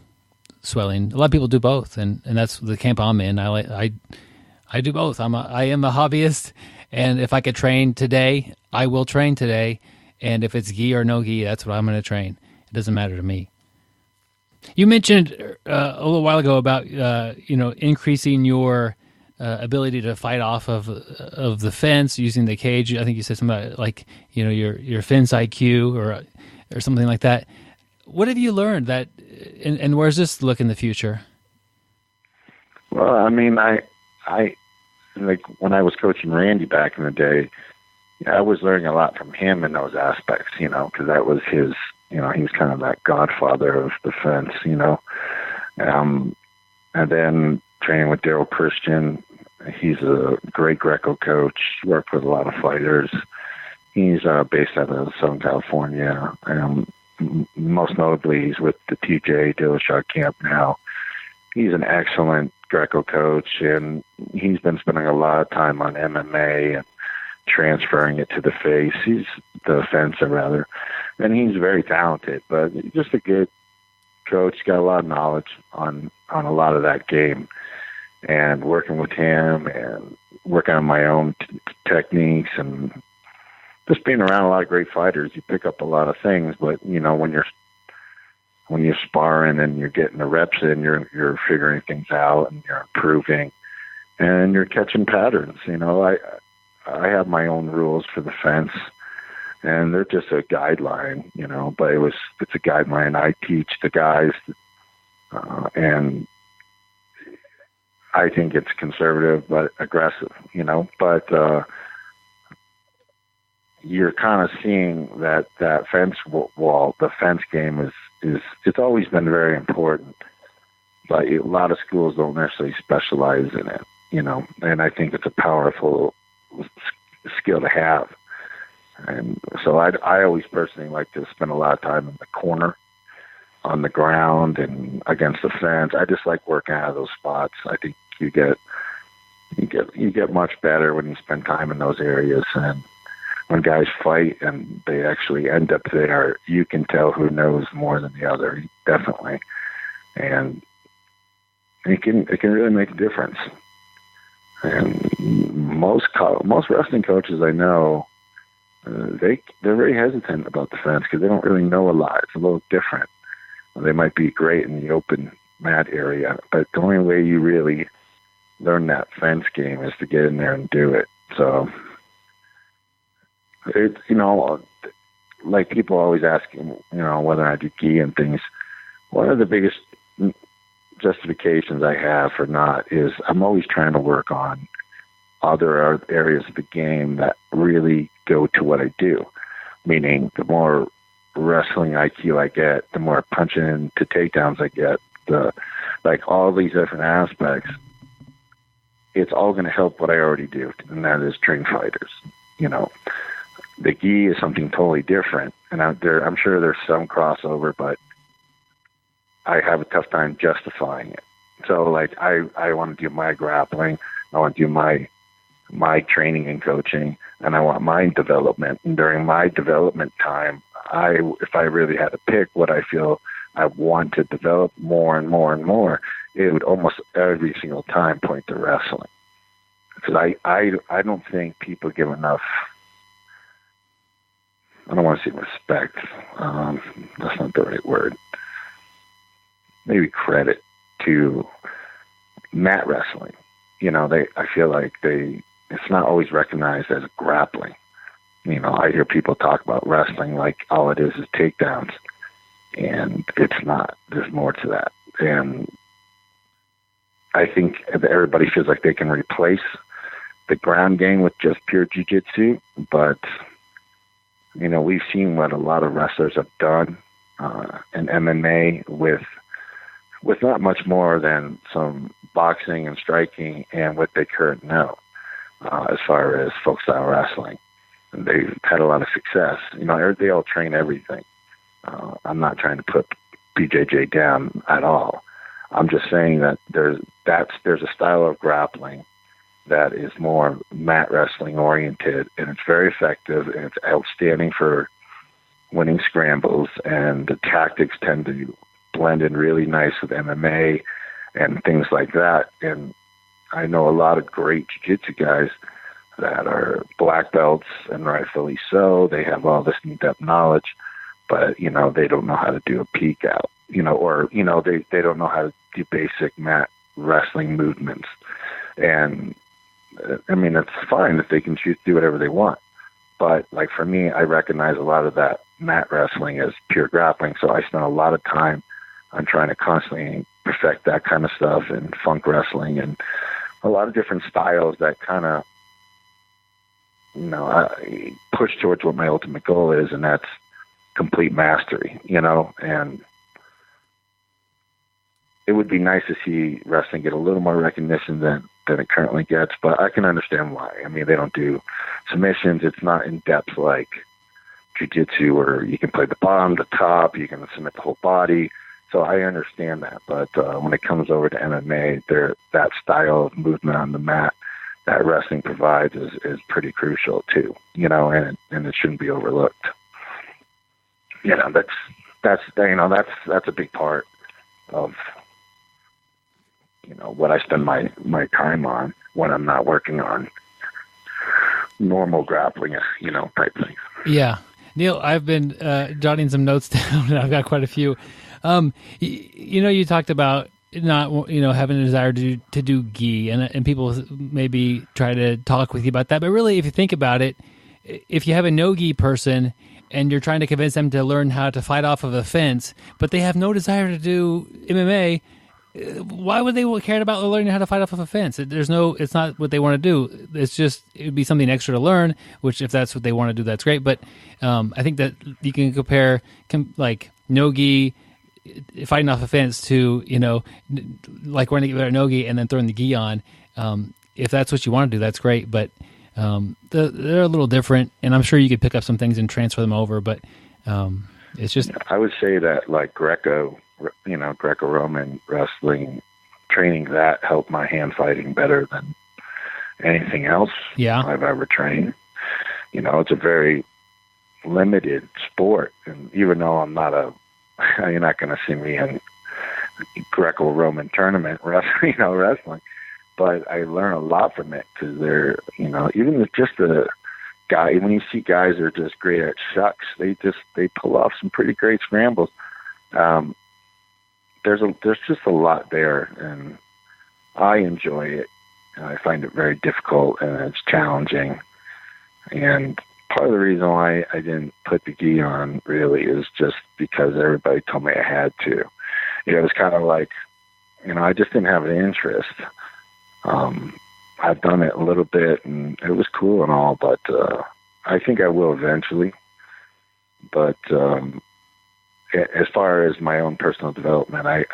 swelling. A lot of people do both, and that's the camp I'm in. I do both. I am a hobbyist, and if I could train today, I will train today, and if it's gi or no gi, that's what I'm going to train. It doesn't matter to me. You mentioned a little while ago about increasing your ability to fight off of the fence using the cage. I think you said something about your fence IQ or something like that. What have you learned that, and where's this look in the future? Well, I mean, I like when I was coaching Randy back in the day, I was learning a lot from him in those aspects, because that was his, he was kind of that godfather of the fence, and then training with Daryl Christian. He's a great Greco coach, worked with a lot of fighters. He's based out of Southern California. Most notably, he's with the TJ Dillashaw camp now. He's an excellent Greco coach, and he's been spending a lot of time on MMA and transferring it to the fence, and he's very talented, but just a good coach. Got a lot of knowledge on a lot of that game, and working with him and working on my own techniques and just being around a lot of great fighters, you pick up a lot of things. But when you're sparring and you're getting the reps in, you're figuring things out and you're improving and you're catching patterns. I have my own rules for the fence, and they're just a guideline, but it's a guideline I teach the guys, and I think it's conservative but aggressive, but you're kind of seeing that fence wall, the fence game is it's always been very important, but a lot of schools don't necessarily specialize in it, and I think it's a powerful skill to have. And so I always personally like to spend a lot of time in the corner, on the ground and against the fence. I just like working out of those spots. I think you get much better when you spend time in those areas. And when guys fight and they actually end up there, you can tell who knows more than the other, definitely. And it can really make a difference. And most wrestling coaches I know, they're very hesitant about the fence because they don't really know a lot. It's a little different. They might be great in the open mat area, but the only way you really learn that fence game is to get in there and do it. So it's, like people always asking, whether I do gi and things. One of the biggest justifications I have for not is I'm always trying to work on other areas of the game that really go to what I do. Meaning the more wrestling IQ I get, the more punching into takedowns I get, all these different aspects, it's all going to help what I already do, and that is train fighters. The gi is something totally different, and I'm sure there's some crossover, but I have a tough time justifying it. So, I want to do my grappling, I want to do my training and coaching, and I want my development. And during my development time, if I really had to pick what I feel I want to develop more and more and more, it would almost every single time point to wrestling. Because I don't think people give enough, I don't want to say respect, that's not the right word, maybe credit to mat wrestling. I feel like it's not always recognized as grappling. I hear people talk about wrestling like all it is takedowns, and it's not. There's more to that. And I think everybody feels like they can replace the ground game with just pure jiu-jitsu, but, we've seen what a lot of wrestlers have done in MMA with not much more than some boxing and striking and what they currently know as far as folk style wrestling. And they've had a lot of success. They all train everything. I'm not trying to put BJJ down at all. I'm just saying that there's a style of grappling that is more mat wrestling oriented, and it's very effective, and it's outstanding for winning scrambles, and the tactics tend to blend in really nice with MMA and things like that. And I know a lot of great jiu-jitsu guys that are black belts, and rightfully so. They have all this in-depth knowledge, but, they don't know how to do a peek out, they don't know how to do basic mat wrestling movements. And, it's fine if they can choose to do whatever they want. But, for me, I recognize a lot of that mat wrestling as pure grappling, so I spend a lot of time on trying to constantly perfect that kind of stuff, and funk wrestling, and a lot of different styles that kind of, I push towards what my ultimate goal is, and that's complete mastery, and it would be nice to see wrestling get a little more recognition than it currently gets, but I can understand why. They don't do submissions. It's not in depth like jiu-jitsu where you can play the bottom, the top, you can submit the whole body. So I understand that, but when it comes over to MMA, that style of movement on the mat that wrestling provides is pretty crucial too, and it shouldn't be overlooked. That's a big part of what I spend my time on when I'm not working on normal grappling, type things. Yeah, Neil, I've been jotting some notes down, and I've got quite a few. You talked about not, having a desire to do gi, and people maybe try to talk with you about that. But really, if you think about it, if you have a no-gi person and you're trying to convince them to learn how to fight off of a fence, but they have no desire to do MMA, why would they care about learning how to fight off of a fence? It's not what they want to do. It's just, it would be something extra to learn, which if that's what they want to do, that's great. But I think that you can compare like no-gi, fighting off a fence to, like wearing a no-gi and then throwing the gi on. If that's what you want to do, that's great. But they're a little different, and I'm sure you could pick up some things and transfer them over. But it's just, I would say that like Greco-Roman wrestling training, that helped my hand fighting better than anything else I've ever trained. It's a very limited sport, and even though I'm not you're not going to see me in Greco-Roman tournament wrestling, but I learn a lot from it because they're, even just the guy, when you see guys that are just great at shucks, they pull off some pretty great scrambles. There's just a lot there, and I enjoy it. And I find it very difficult, and it's challenging. And part of the reason why I didn't put the gi on really is just because everybody told me I had to. It was kind of like, I just didn't have an interest. I've done it a little bit, and it was cool and all, but I think I will eventually. But as far as my own personal development, I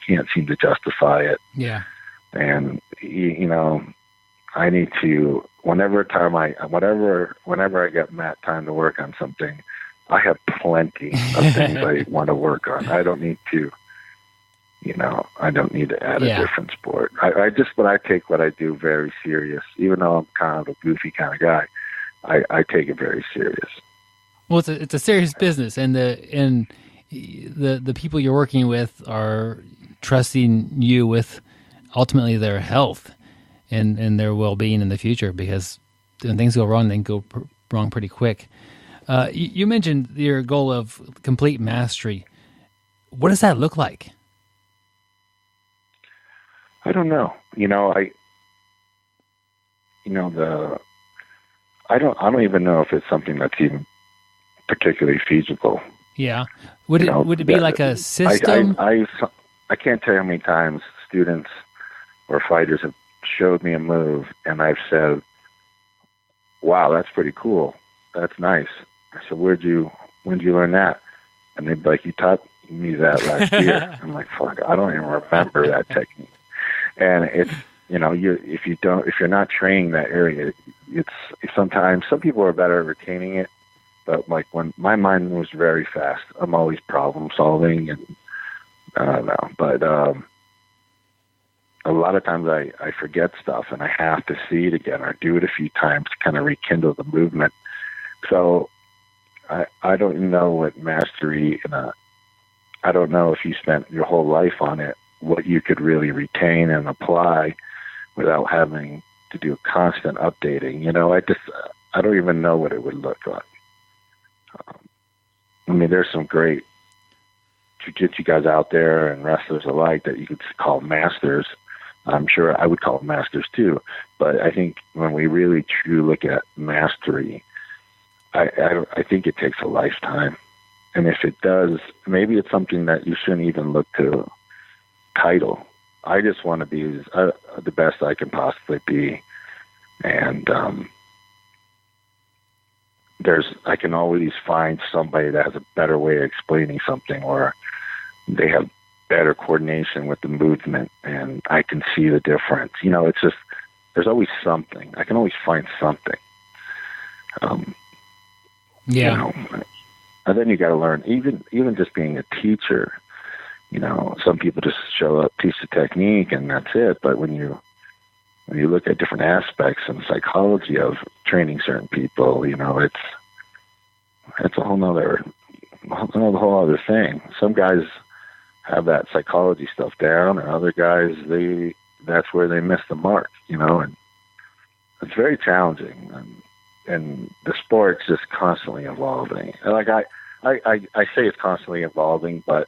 can't seem to justify it. Yeah. And, I need to, whenever I get time to work on something, I have plenty of things I want to work on. I don't need to, I don't need to add a different sport. I take what I do very serious. Even though I'm kind of a goofy kind of guy, I take it very serious. Well, it's a serious business, and the people you're working with are trusting you with ultimately their health and their well-being in the future, because when things go wrong, they can go wrong pretty quick. You mentioned your goal of complete mastery. What does that look like? I don't know. I don't even know if it's something that's even particularly feasible. Yeah. Would it be like a system? I can't tell you how many times students or fighters have showed me a move, and I've said, "Wow, that's pretty cool. That's nice." I said, when did you learn that? And they'd be like, "You taught me that last year." I'm like, "Fuck, I don't even remember that technique." And it's, if you're not training that area, it's sometimes some people are better at retaining it, but like when my mind moves very fast, I'm always problem solving, and I don't know, but a lot of times I forget stuff, and I have to see it again or do it a few times to kind of rekindle the movement. So I don't know what mastery, I don't know if you spent your whole life on it, what you could really retain and apply without having to do constant updating. I don't even know what it would look like. There's some great jiu-jitsu guys out there and wrestlers alike that you could call masters. I'm sure I would call them masters too. But I think when we really truly look at mastery, I think it takes a lifetime. And if it does, maybe it's something that you shouldn't even look to title. I just want to be the best I can possibly be. And I can always find somebody that has a better way of explaining something, or they have better coordination with the movement, and I can see the difference. It's just, there's always something. I can always find something. And then you got to learn, even just being a teacher, some people just show up, teach the technique, and that's it. But when you look at different aspects and psychology of training certain people, it's a whole whole other thing. Some guys have that psychology stuff down, and other guys, that's where they miss the mark, and it's very challenging. And the sport's just constantly evolving. And like I say it's constantly evolving, but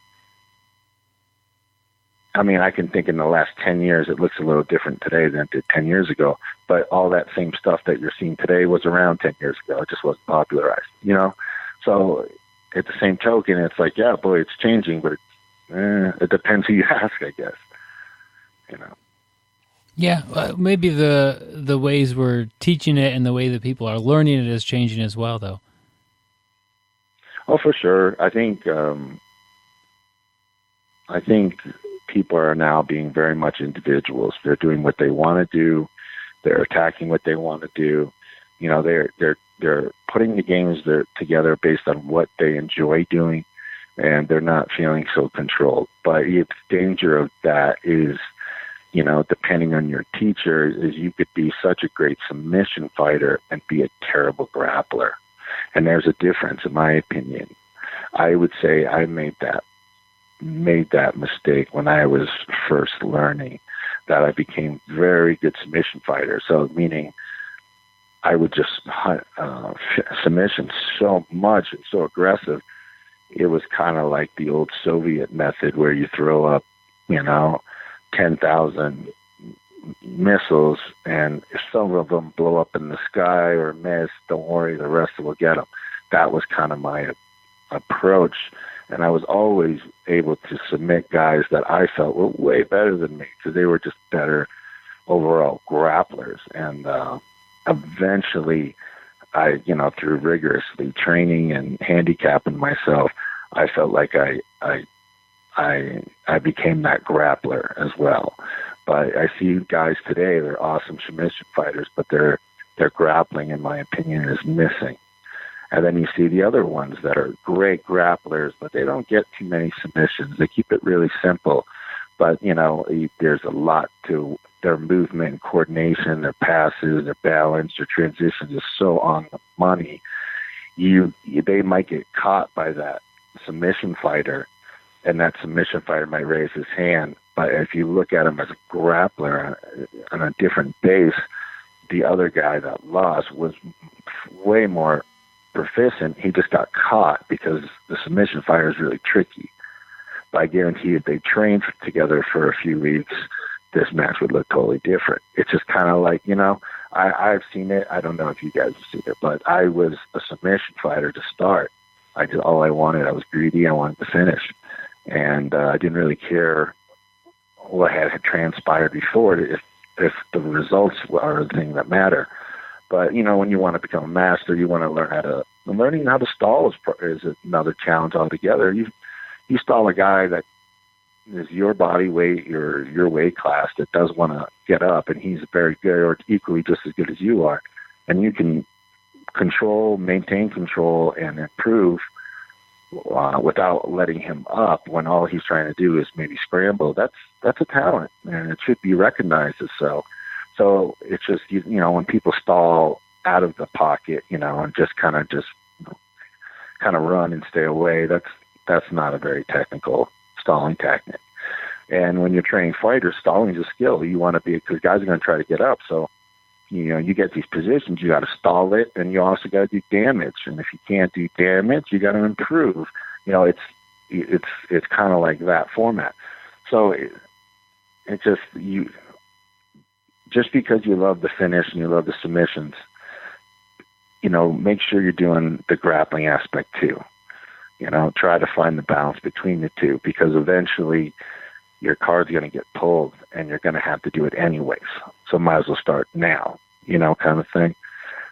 I can think in the last 10 years, it looks a little different today than it did 10 years ago. But all that same stuff that you're seeing today was around 10 years ago. It just wasn't popularized, So at the same token, it's like, yeah, boy, it's changing, but It depends who you ask, I guess. Yeah, maybe the ways we're teaching it and the way that people are learning it is changing as well, though. Oh, for sure. I think people are now being very much individuals. They're doing what they want to do. They're attacking what they want to do. They're putting the games together based on what they enjoy doing, and they're not feeling so controlled. But the danger of that is, depending on your teacher, is you could be such a great submission fighter and be a terrible grappler. And there's a difference, in my opinion. I would say I made that mistake when I was first learning, that I became very good submission fighter. So meaning I would just hunt submission so much and so aggressive. It was kind of like the old Soviet method where you throw up, 10,000 missiles, and if some of them blow up in the sky or miss, don't worry, the rest will get them. That was kind of my approach, and I was always able to submit guys that I felt were way better than me because they were just better overall grapplers. And eventually, I, through rigorously training and handicapping myself, I felt like I became that grappler as well. But I see guys today, they're awesome submission fighters, but their grappling, in my opinion, is missing. And then you see the other ones that are great grapplers, but they don't get too many submissions. They keep it really simple. But, there's a lot to their movement and coordination, their passes, their balance, their transitions is so on the money. They might get caught by that submission fighter, and that submission fighter might raise his hand. But if you look at him as a grappler on a different base, the other guy that lost was way more proficient. He just got caught because the submission fighter is really tricky. But I guarantee if they trained together for a few weeks, this match would look totally different. It's just kind of like, I've seen it. I don't know if you guys have seen it, but I was a submission fighter to start. I did all I wanted. I was greedy. I wanted to finish. And I didn't really care what had transpired before if the results are the thing that matter. But, when you want to become a master, you want to learning how to stall is another challenge altogether. You stall a guy that is your body weight, your weight class, that does want to get up, and he's very good or equally just as good as you are. And you can maintain control and improve without letting him up when all he's trying to do is maybe scramble. That's a talent, and it should be recognized as so. So it's just, when people stall out of the pocket, and just kind of run and stay away, that's not a very technical stalling technique. And when you're training fighters, stalling is a skill. You want to be, because guys are going to try to get up. So, you get these positions, you got to stall it, and you also got to do damage. And if you can't do damage, you got to improve. It's kind of like that format. So it's just just because you love the finish and you love the submissions, make sure you're doing the grappling aspect too. Try to find the balance between the two, because eventually your card's going to get pulled and you're going to have to do it anyways. So might as well start now, kind of thing.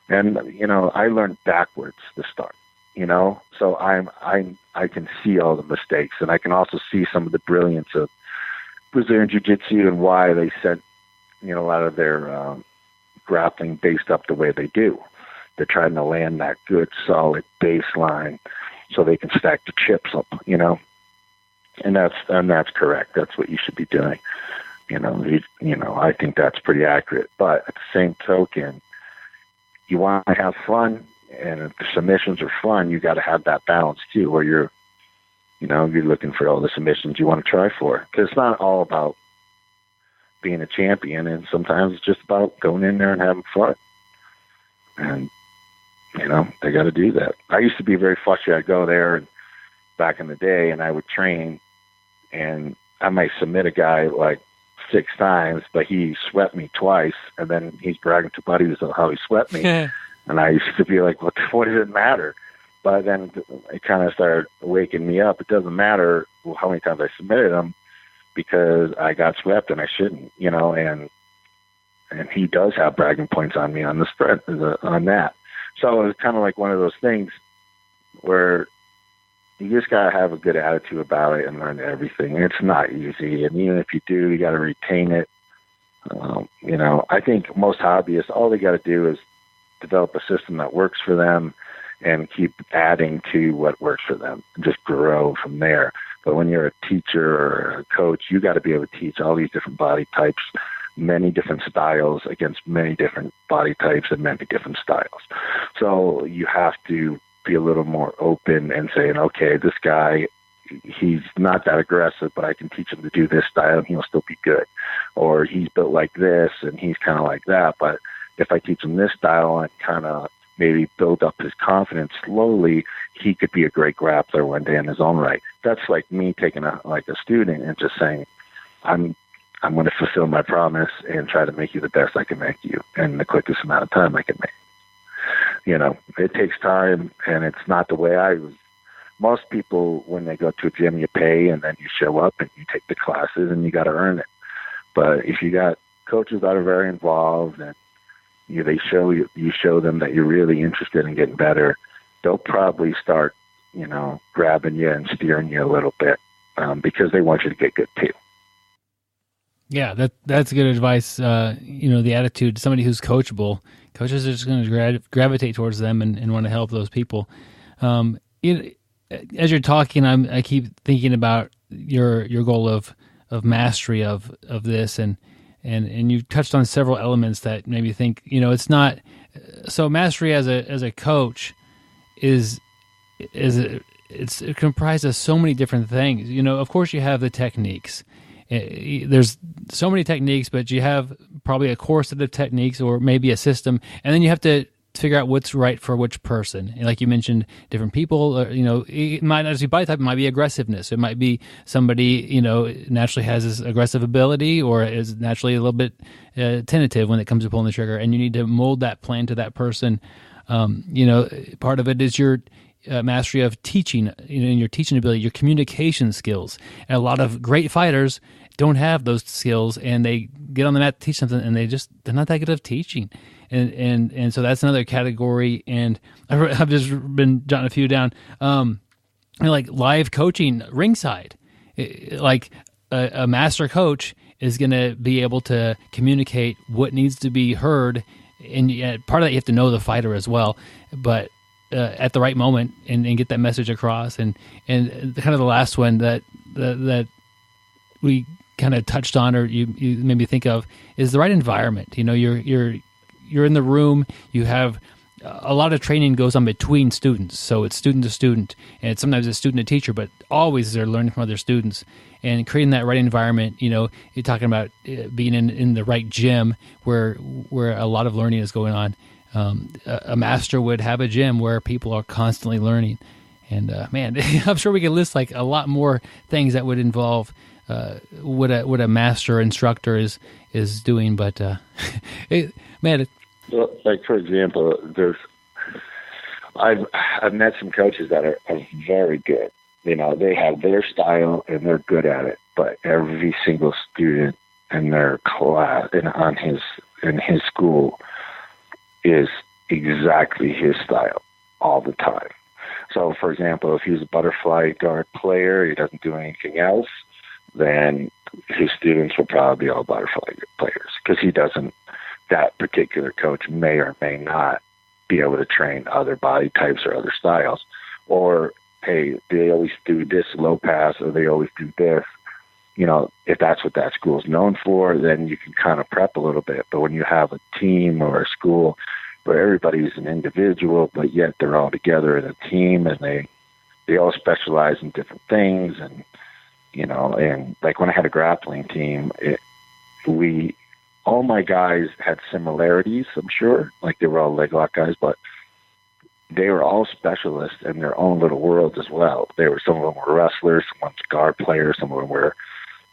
And, I learned backwards to start, so I can see all the mistakes, and I can also see some of the brilliance of Brazilian Jiu-Jitsu and why they sent, a lot of their grappling based up the way they do. They're trying to land that good, solid baseline so they can stack the chips up, and that's correct. That's what you should be doing. I think that's pretty accurate. But at the same token, you want to have fun, and if the submissions are fun, you got to have that balance too, where you're looking for all the submissions you want to try for. Because it's not all about being a champion, and sometimes it's just about going in there and having fun. And they got to do that. I used to be very fussy. I'd go there and back in the day, and I would train, and I might submit a guy like 6 times, but he swept me twice, and then he's bragging to buddies of how he swept me. And I used to be like, what does it matter? But then it kind of started waking me up. It doesn't matter how many times I submitted them because I got swept and I shouldn't, and he does have bragging points on me on the spread, on that. So it's kind of like one of those things where you just got to have a good attitude about it and learn everything. It's not easy. And even if you do, you got to retain it. I think most hobbyists, all they got to do is develop a system that works for them and keep adding to what works for them and just grow from there. But when you're a teacher or a coach, you got to be able to teach all these different body types, many different styles against many different body types and many different styles. So you have to be a little more open and saying, okay, this guy, he's not that aggressive, but I can teach him to do this style and he'll still be good. Or he's built like this and he's kind of like that. But if I teach him this style and kind of maybe build up his confidence slowly, he could be a great grappler one day in his own right. That's like me taking a student and just saying, I'm going to fulfill my promise and try to make you the best I can make you in the quickest amount of time I can make. It takes time, and it's not the way I was. Most people, when they go to a gym, you pay, and then you show up and you take the classes, and you got to earn it. But if you got coaches that are very involved and you show them that you're really interested in getting better, they'll probably start, grabbing you and steering you a little bit because they want you to get good too. Yeah, that's good advice. The attitude, somebody who's coachable, coaches are just going to gravitate towards them and want to help those people. As you're talking, I keep thinking about your goal of mastery of this, and you touched on several elements that made me think, it's not so mastery as a coach it's comprised of so many different things. Of course you have the techniques. There's so many techniques, but you have probably a core set of techniques or maybe a system, and then you have to figure out what's right for which person. And like you mentioned, different people, it might not just be body type, it might be aggressiveness. It might be somebody, naturally has this aggressive ability or is naturally a little bit tentative when it comes to pulling the trigger, and you need to mold that plan to that person. Part of it is your mastery of teaching, your teaching ability, your communication skills. And a lot of great fighters don't have those skills, and they get on the mat to teach something, and they're not that good at teaching. And so that's another category. And I've just been jotting a few down. Like live coaching ringside, like a master coach is going to be able to communicate what needs to be heard. And part of that, you have to know the fighter as well, but at the right moment and get that message across. And kind of the last one that we kind of touched on, or you made me think of, is the right environment. You're in the room, you have a lot of training goes on between students. So it's student to student, and sometimes it's student to teacher, but always they're learning from other students. And creating that right environment, you're talking about being in the right gym where a lot of learning is going on. A master would have a gym where people are constantly learning. And man, I'm sure we could list like a lot more things that would involve what a master instructor is doing. But well, like for example, I've met some coaches that are very good. They have their style and they're good at it. But every single student in their class in his school is exactly his style all the time. So, for example, if he's a butterfly guard player, he doesn't do anything else, then his students will probably be all butterfly players because that particular coach may or may not be able to train other body types or other styles. Or, hey, they always do this low pass or they always do this. If that's what that school is known for, then you can kind of prep a little bit. But when you have a team or a school where everybody's an individual, but yet they're all together in a team and they all specialize in different things. And, and like when I had a grappling team, all my guys had similarities, I'm sure. Like they were all leg lock guys, but they were all specialists in their own little world as well. Some of them were wrestlers, some were guard players, some of them were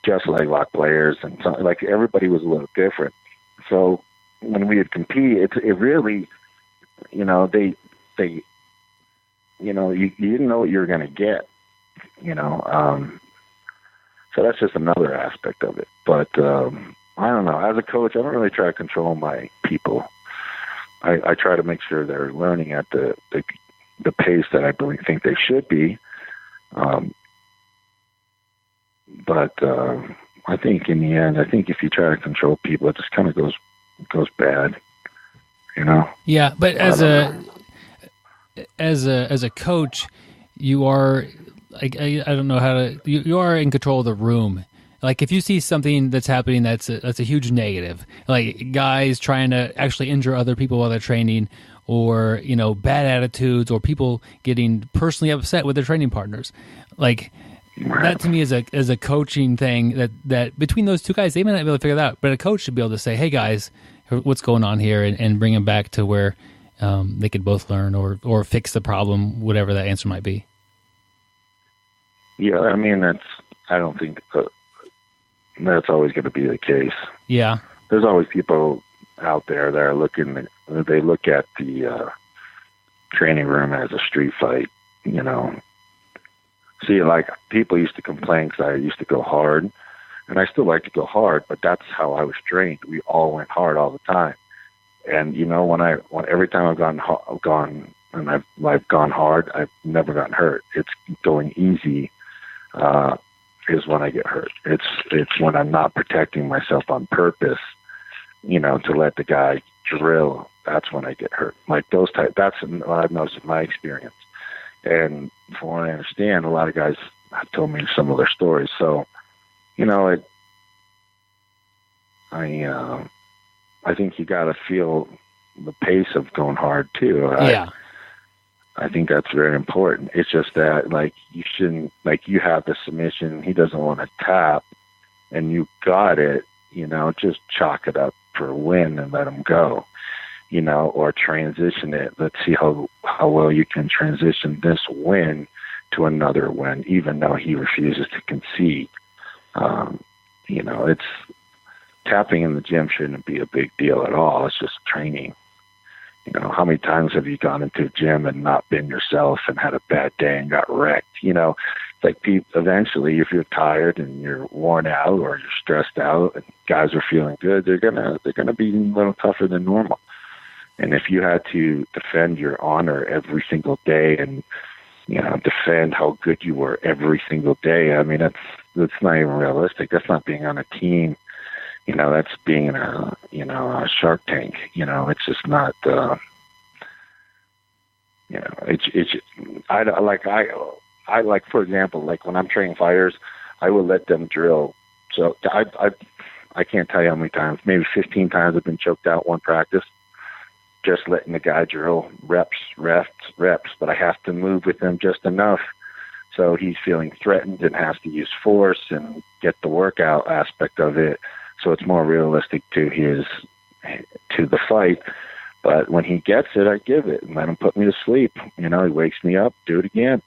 just leg lock players, and like everybody was a little different. So when we would compete, it really, they you didn't know what you were going to get, so that's just another aspect of it. But I don't know. As a coach, I don't really try to control my people. I try to make sure they're learning at the pace that I really think they should be. But I think in the end, if you try to control people, it just kind of goes bad, Yeah, but as a coach, you are I don't know how to. You are in control of the room. Like if you see something that's happening that's a huge negative, like guys trying to actually injure other people while they're training, or bad attitudes, or people getting personally upset with their training partners, like that to me is a coaching thing that between those two guys, they may not be able to figure that out, but a coach should be able to say, hey guys, what's going on here, and bring them back to where they could both learn or fix the problem, whatever that answer might be. Yeah, I mean I don't think that's always going to be the case. Yeah, there's always people out there that are they look at the training room as a street fight. See, like people used to complain because I used to go hard, and I still like to go hard, but that's how I was trained. We all went hard all the time, and when every time I've gone hard, I've never gotten hurt. It's going easy. Is when I get hurt. It's when I'm not protecting myself on purpose, to let the guy drill. That's when I get hurt. Like those type. That's what I've noticed in my experience. And from what I understand, a lot of guys have told me some of their stories. So, I think you got to feel the pace of going hard too. Yeah. I think that's very important. It's just that, like, you shouldn't, like, you have the submission, he doesn't want to tap, and you got it, just chalk it up for a win and let him go, or transition it. Let's see how well you can transition this win to another win, even though he refuses to concede. It's tapping in the gym shouldn't be a big deal at all. It's just training. How many times have you gone into a gym and not been yourself and had a bad day and got wrecked? It's like eventually, if you're tired and you're worn out or you're stressed out and guys are feeling good, they're gonna be a little tougher than normal. And if you had to defend your honor every single day and defend how good you were every single day, I mean that's not even realistic. That's not being on a team. That's being in a Shark Tank. It's just not. I like, for example, like when I'm training fighters, I will let them drill. So I can't tell you how many times, maybe 15 times I've been choked out one practice, just letting the guy drill reps. But I have to move with him just enough so he's feeling threatened and has to use force and get the workout aspect of it. So it's more realistic to the fight. But when he gets it, I give it and let him put me to sleep. He wakes me up, do it again.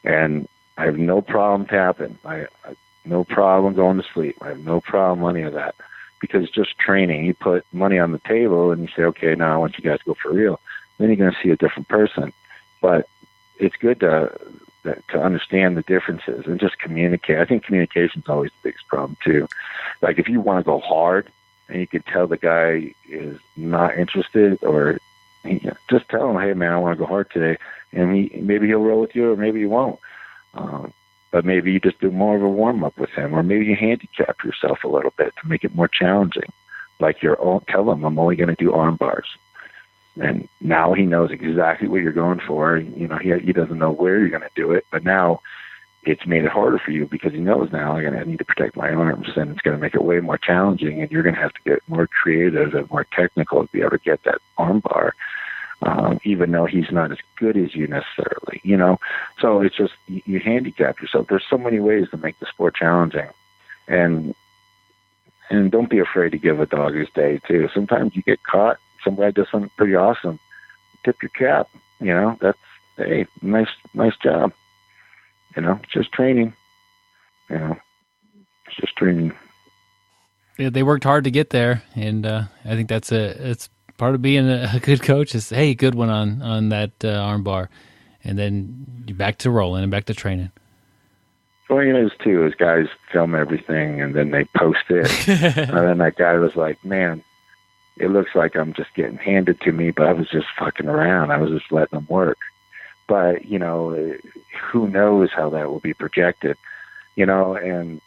And I have no problem tapping. I have no problem going to sleep. I have no problem with any of that. Because it's just training. You put money on the table and you say, okay, now I want you guys to go for real. Then you're going to see a different person. But it's good to understand the differences and just communicate. I think communication is always the biggest problem too. Like if you want to go hard and you can tell the guy is not interested, or just tell him, hey man, I want to go hard today, and maybe he'll roll with you or maybe he won't. But maybe you just do more of a warm up with him, or maybe you handicap yourself a little bit to make it more challenging. Like tell him I'm only going to do arm bars. And now he knows exactly what you're going for. He doesn't know where you're going to do it, but now it's made it harder for you because he knows now I need to protect my arms, and it's going to make it way more challenging. And you're going to have to get more creative and more technical to be able to get that arm bar, even though he's not as good as you necessarily. So it's just you handicap yourself. There's so many ways to make the sport challenging, and don't be afraid to give a dog his day too. Sometimes you get caught. Somebody does something pretty awesome. Tip your cap. That's, hey, nice job. It's just training. It's just training. Yeah, they worked hard to get there, and I think it's part of being a good coach is, hey, good one on that arm bar. and then you back to rolling and back to training. Well, you know, it's too, is guys film everything and then they post it. And then that guy was like, man, it looks like I'm just getting handed to me, but I was just fucking around. I was just letting them work. But, you know, who knows how that will be projected, you know, and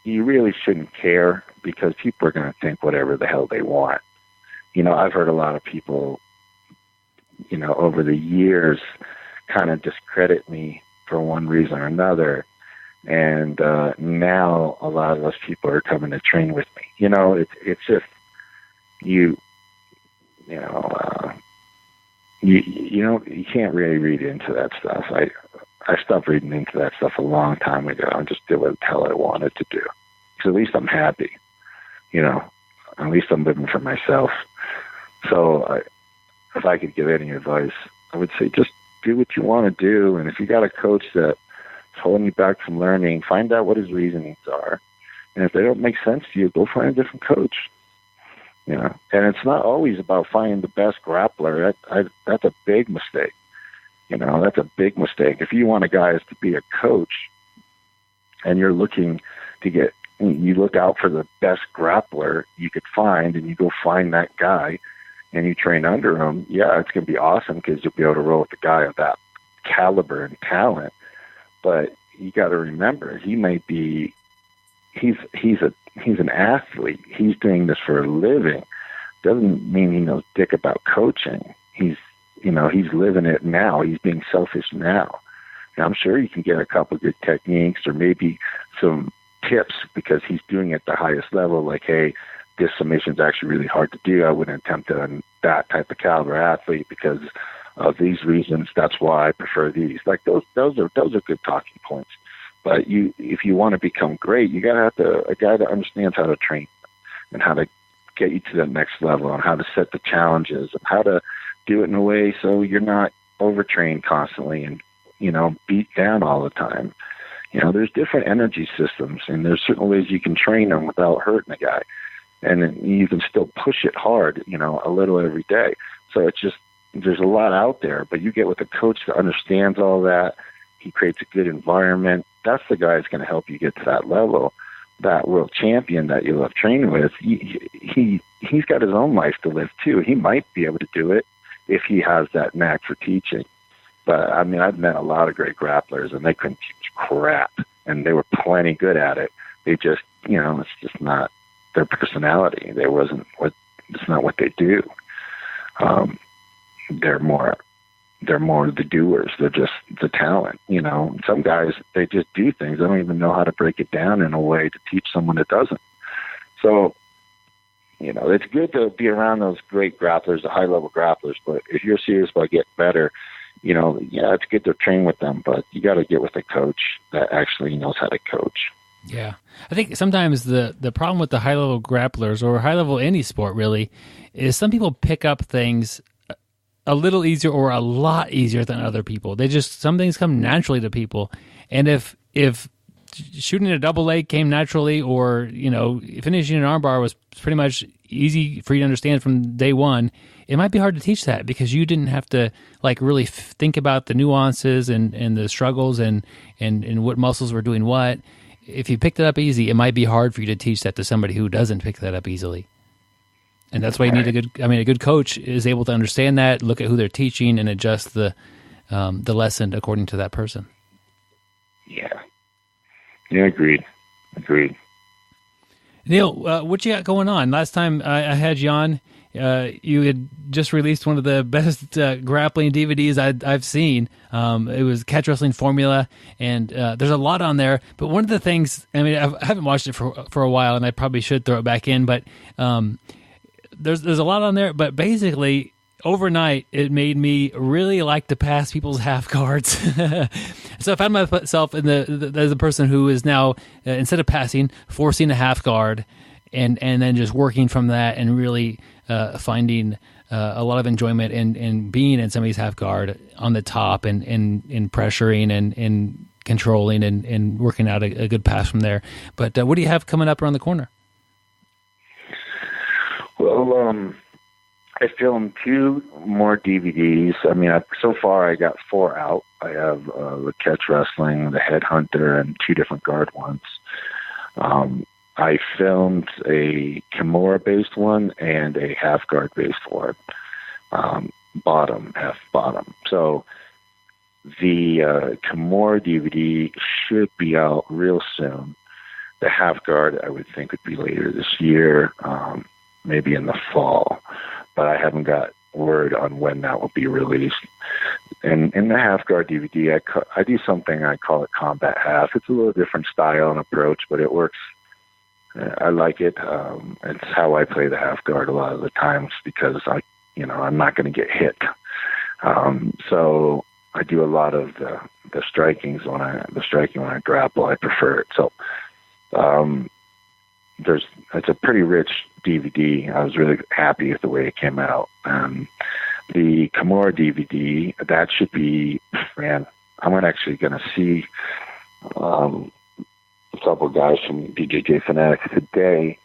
you really shouldn't care because people are going to think whatever the hell they want. You know, I've heard a lot of people, you know, over the years kind of discredit me for one reason or another. And now a lot of those people are coming to train with me. You know, it's just you can't really read into that stuff. I stopped reading into that stuff a long time ago. I just did what the hell I wanted to do. Because at least I'm happy. You know, at least I'm living for myself. So if I could give any advice, I would say just do what you want to do. And if you got a coach that's holding you back from learning, find out what his reasonings are. And if they don't make sense to you, go find a different coach. You know, and it's not always about finding the best grappler. That's a big mistake. You know, that's a big mistake. If you want a guy to be a coach and you're looking to you look out for the best grappler you could find and you go find that guy and you train under him, yeah, it's going to be awesome because you'll be able to roll with the guy of that caliber and talent. But you got to remember, he's an athlete. He's doing this for a living. Doesn't mean he knows dick about coaching. He's living it now. He's being selfish now. And I'm sure you can get a couple good techniques or maybe some tips because he's doing it at the highest level. Like, hey, this submission's actually really hard to do. I wouldn't attempt it on that type of caliber athlete because of these reasons. That's why I prefer these. Like those are good talking points. But if you want to become great, you gotta have a guy that understands how to train and how to get you to that next level and how to set the challenges and how to do it in a way so you're not overtrained constantly and, you know, beat down all the time. You know, there's different energy systems and there's certain ways you can train them without hurting a guy. And you can still push it hard, you know, a little every day. So it's just, there's a lot out there, but you get with a coach that understands all that. He creates a good environment. That's the guy that's going to help you get to that level. That world champion that you love training with, he's got his own life to live too. He might be able to do it if he has that knack for teaching. But I mean, I've met a lot of great grapplers and they couldn't teach crap and they were plenty good at it. They just, you know, it's just not their personality. It's not what they do. They're more the doers. They're just the talent, you know. Some guys, they just do things. They don't even know how to break it down in a way to teach someone that doesn't. So, you know, it's good to be around those great grapplers, the high-level grapplers, but if you're serious about getting better, you know, yeah, it's good to train with them, but you got to get with a coach that actually knows how to coach. Yeah. I think sometimes the problem with the high-level grapplers or high-level any sport really is some people pick up things a little easier or a lot easier than other people. Some things come naturally to people. And if shooting a double leg came naturally or, you know, finishing an armbar was pretty much easy for you to understand from day one, it might be hard to teach that because you didn't have to like really think about the nuances and the struggles and what muscles were doing what. If you picked it up easy, it might be hard for you to teach that to somebody who doesn't pick that up easily. And that's why you need a good coach is able to understand that, look at who they're teaching, and adjust the lesson according to that person. Yeah. Yeah, agreed. Neil, what you got going on? Last time I had you on, you had just released one of the best grappling DVDs I've seen. It was Catch Wrestling Formula, and there's a lot on there. But one of the things, I mean, I haven't watched it for a while, and I probably should throw it back in, but there's a lot on there. But basically, overnight, it made me really like to pass people's half guards. So I found myself as a person who is now, instead of passing, forcing a half guard, and then just working from that and really finding a lot of enjoyment in being in somebody's half guard on the top and pressuring and controlling and working out a good pass from there. But what do you have coming up around the corner? Well, I filmed 2 more DVDs. I mean, so far I got 4 out. I have the Catch Wrestling, the Headhunter, and 2 different guard ones. I filmed a Kimura-based one and a half-guard-based one, half bottom. So the Kimura DVD should be out real soon. The half-guard, I would think, would be later this year, maybe in the fall. But I haven't got word on when that will be released. And in the half-guard DVD, I do something, I call it Combat Half. It's a little different style and approach, but it works. I like it. It's how I play the half-guard a lot of the times because I'm not going to get hit. So I do a lot of the striking when I grapple. I prefer it. So it's a pretty rich DVD. I was really happy with the way it came out. The Kimura DVD, that should be, man, I'm actually going to see a couple of guys from BJJ Fanatics today.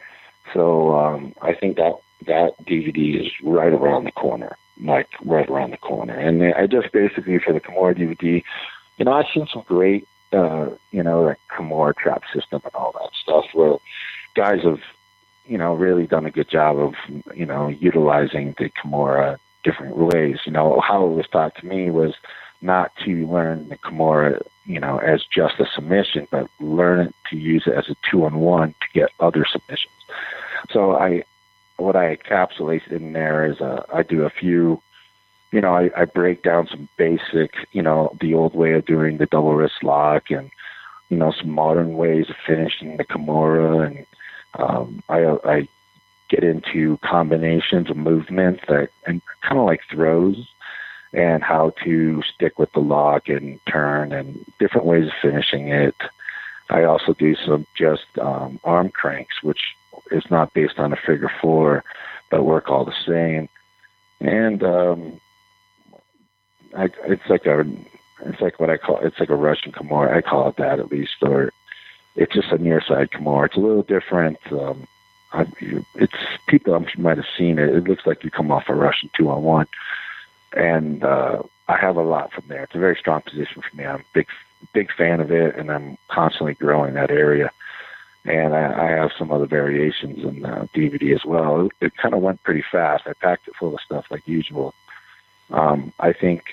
So I think that DVD is right around the corner, And I just basically, for the Kimura DVD, I've seen some great, like Kimura trap system and all that stuff where guys have, really done a good job of, utilizing the Kimura different ways. How it was taught to me was not to learn the Kimura, as just a submission, but learn it to use it as a 2-on-1 to get other submissions. So what I encapsulate in there is I do a few, I break down some basic, the old way of doing the double wrist lock and, some modern ways of finishing the Kimura. And I get into combinations of movements and kind of like throws and how to stick with the lock and turn and different ways of finishing it. I also do some just arm cranks, which is not based on a figure 4, but work all the same. And it's like a Russian Kimura. I call it that at least, or it's just a near side Kimura. It's a little different. It's people might have seen it. It looks like you come off a Russian 2-on-1, and I have a lot from there. It's a very strong position for me. I'm a big fan of it, and I'm constantly growing that area. And I have some other variations in the DVD as well. It kind of went pretty fast. I packed it full of stuff like usual. I think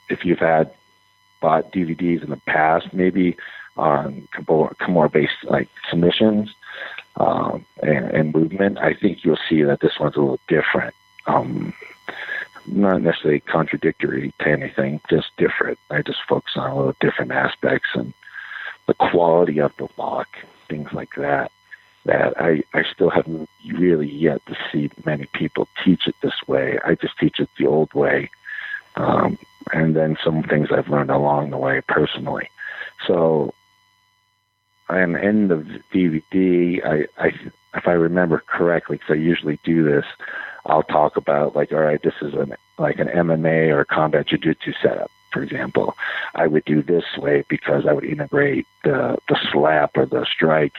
if you've bought DVDs in the past, maybe on Kimura-based like submissions and movement, I think you'll see that this one's a little different. Not necessarily contradictory to anything, just different. I just focus on a little different aspects and the quality of the lock, things like that I still haven't really yet to see many people teach it this way. I just teach it the old way. And then some things I've learned along the way personally. So, and in the DVD, if I remember correctly, because I usually do this, I'll talk about like, all right, this is like an MMA or combat jiu-jitsu setup, for example. I would do this way because I would integrate the slap or the strike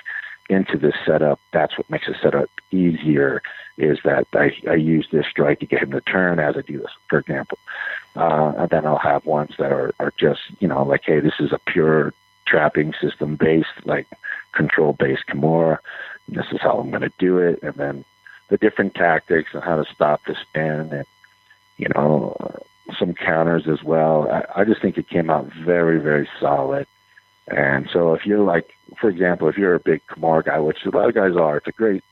into this setup. That's what makes the setup easier, is that I use this strike to get him to turn as I do this, for example. And then I'll have ones that are just, like, hey, this is a pure trapping system based, like control-based Kimura. This is how I'm going to do it. And then the different tactics and how to stop the spin and, some counters as well. I just think it came out very, very solid. And so if you're like, for example, if you're a big Kimura guy, which a lot of guys are, it's a great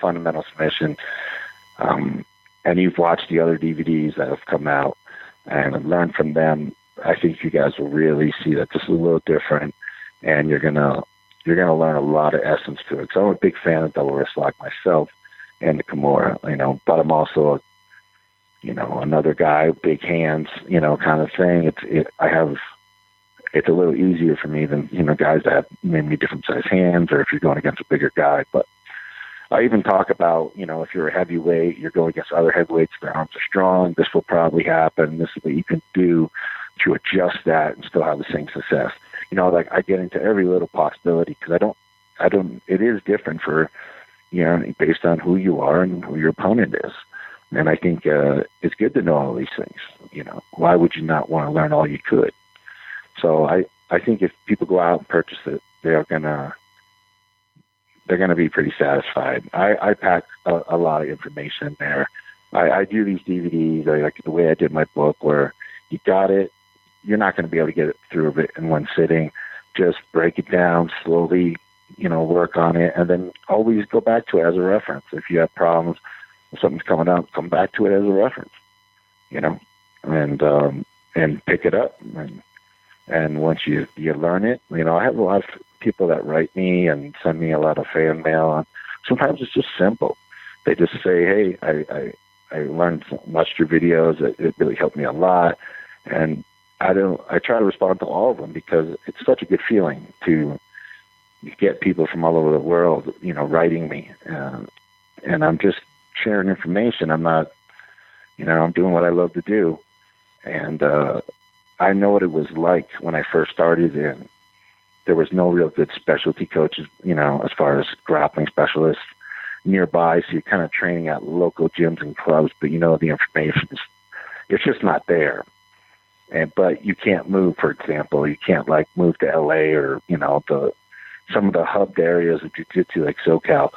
fundamental submission. And you've watched the other DVDs that have come out and learned from them, I think you guys will really see that this is a little different, and you're gonna learn a lot of essence to it. So I'm a big fan of double wrist lock myself and the Kimura, but I'm also another guy, big hands, kind of thing. It's a little easier for me than, guys that have maybe different size hands, or if you're going against a bigger guy. But I even talk about, if you're a heavyweight, you're going against other heavyweights, their arms are strong, this will probably happen. This is what you can do to adjust that and still have the same success. Like I get into every little possibility because it is different for, based on who you are and who your opponent is. And I think it's good to know all these things. You know, why would you not want to learn all you could? So I think if people go out and purchase it, they're gonna be pretty satisfied. I pack a lot of information in there. I do these DVDs, like the way I did my book, where you got it. You're not going to be able to get it through it in one sitting. Just break it down slowly, you know, work on it, and then always go back to it as a reference. If you have problems, if something's coming up, come back to it as a reference, you know, and pick it up. And once you learn it, you know, I have a lot of people that write me and send me a lot of fan mail. And sometimes it's just simple. They just say, hey, I learned, watched your videos. It really helped me a lot. And I try to respond to all of them because it's such a good feeling to get people from all over the world, you know, writing me. And I'm just sharing information. I'm not, you know, I'm doing what I love to do. And I know what it was like when I first started, and there was no real good specialty coaches, you know, as far as grappling specialists nearby. So you're kind of training at local gyms and clubs, but you know, the information it's just not there. But you can't move, for example, you can't like move to LA or, you know, some of the hubbed areas of jiu-jitsu like SoCal.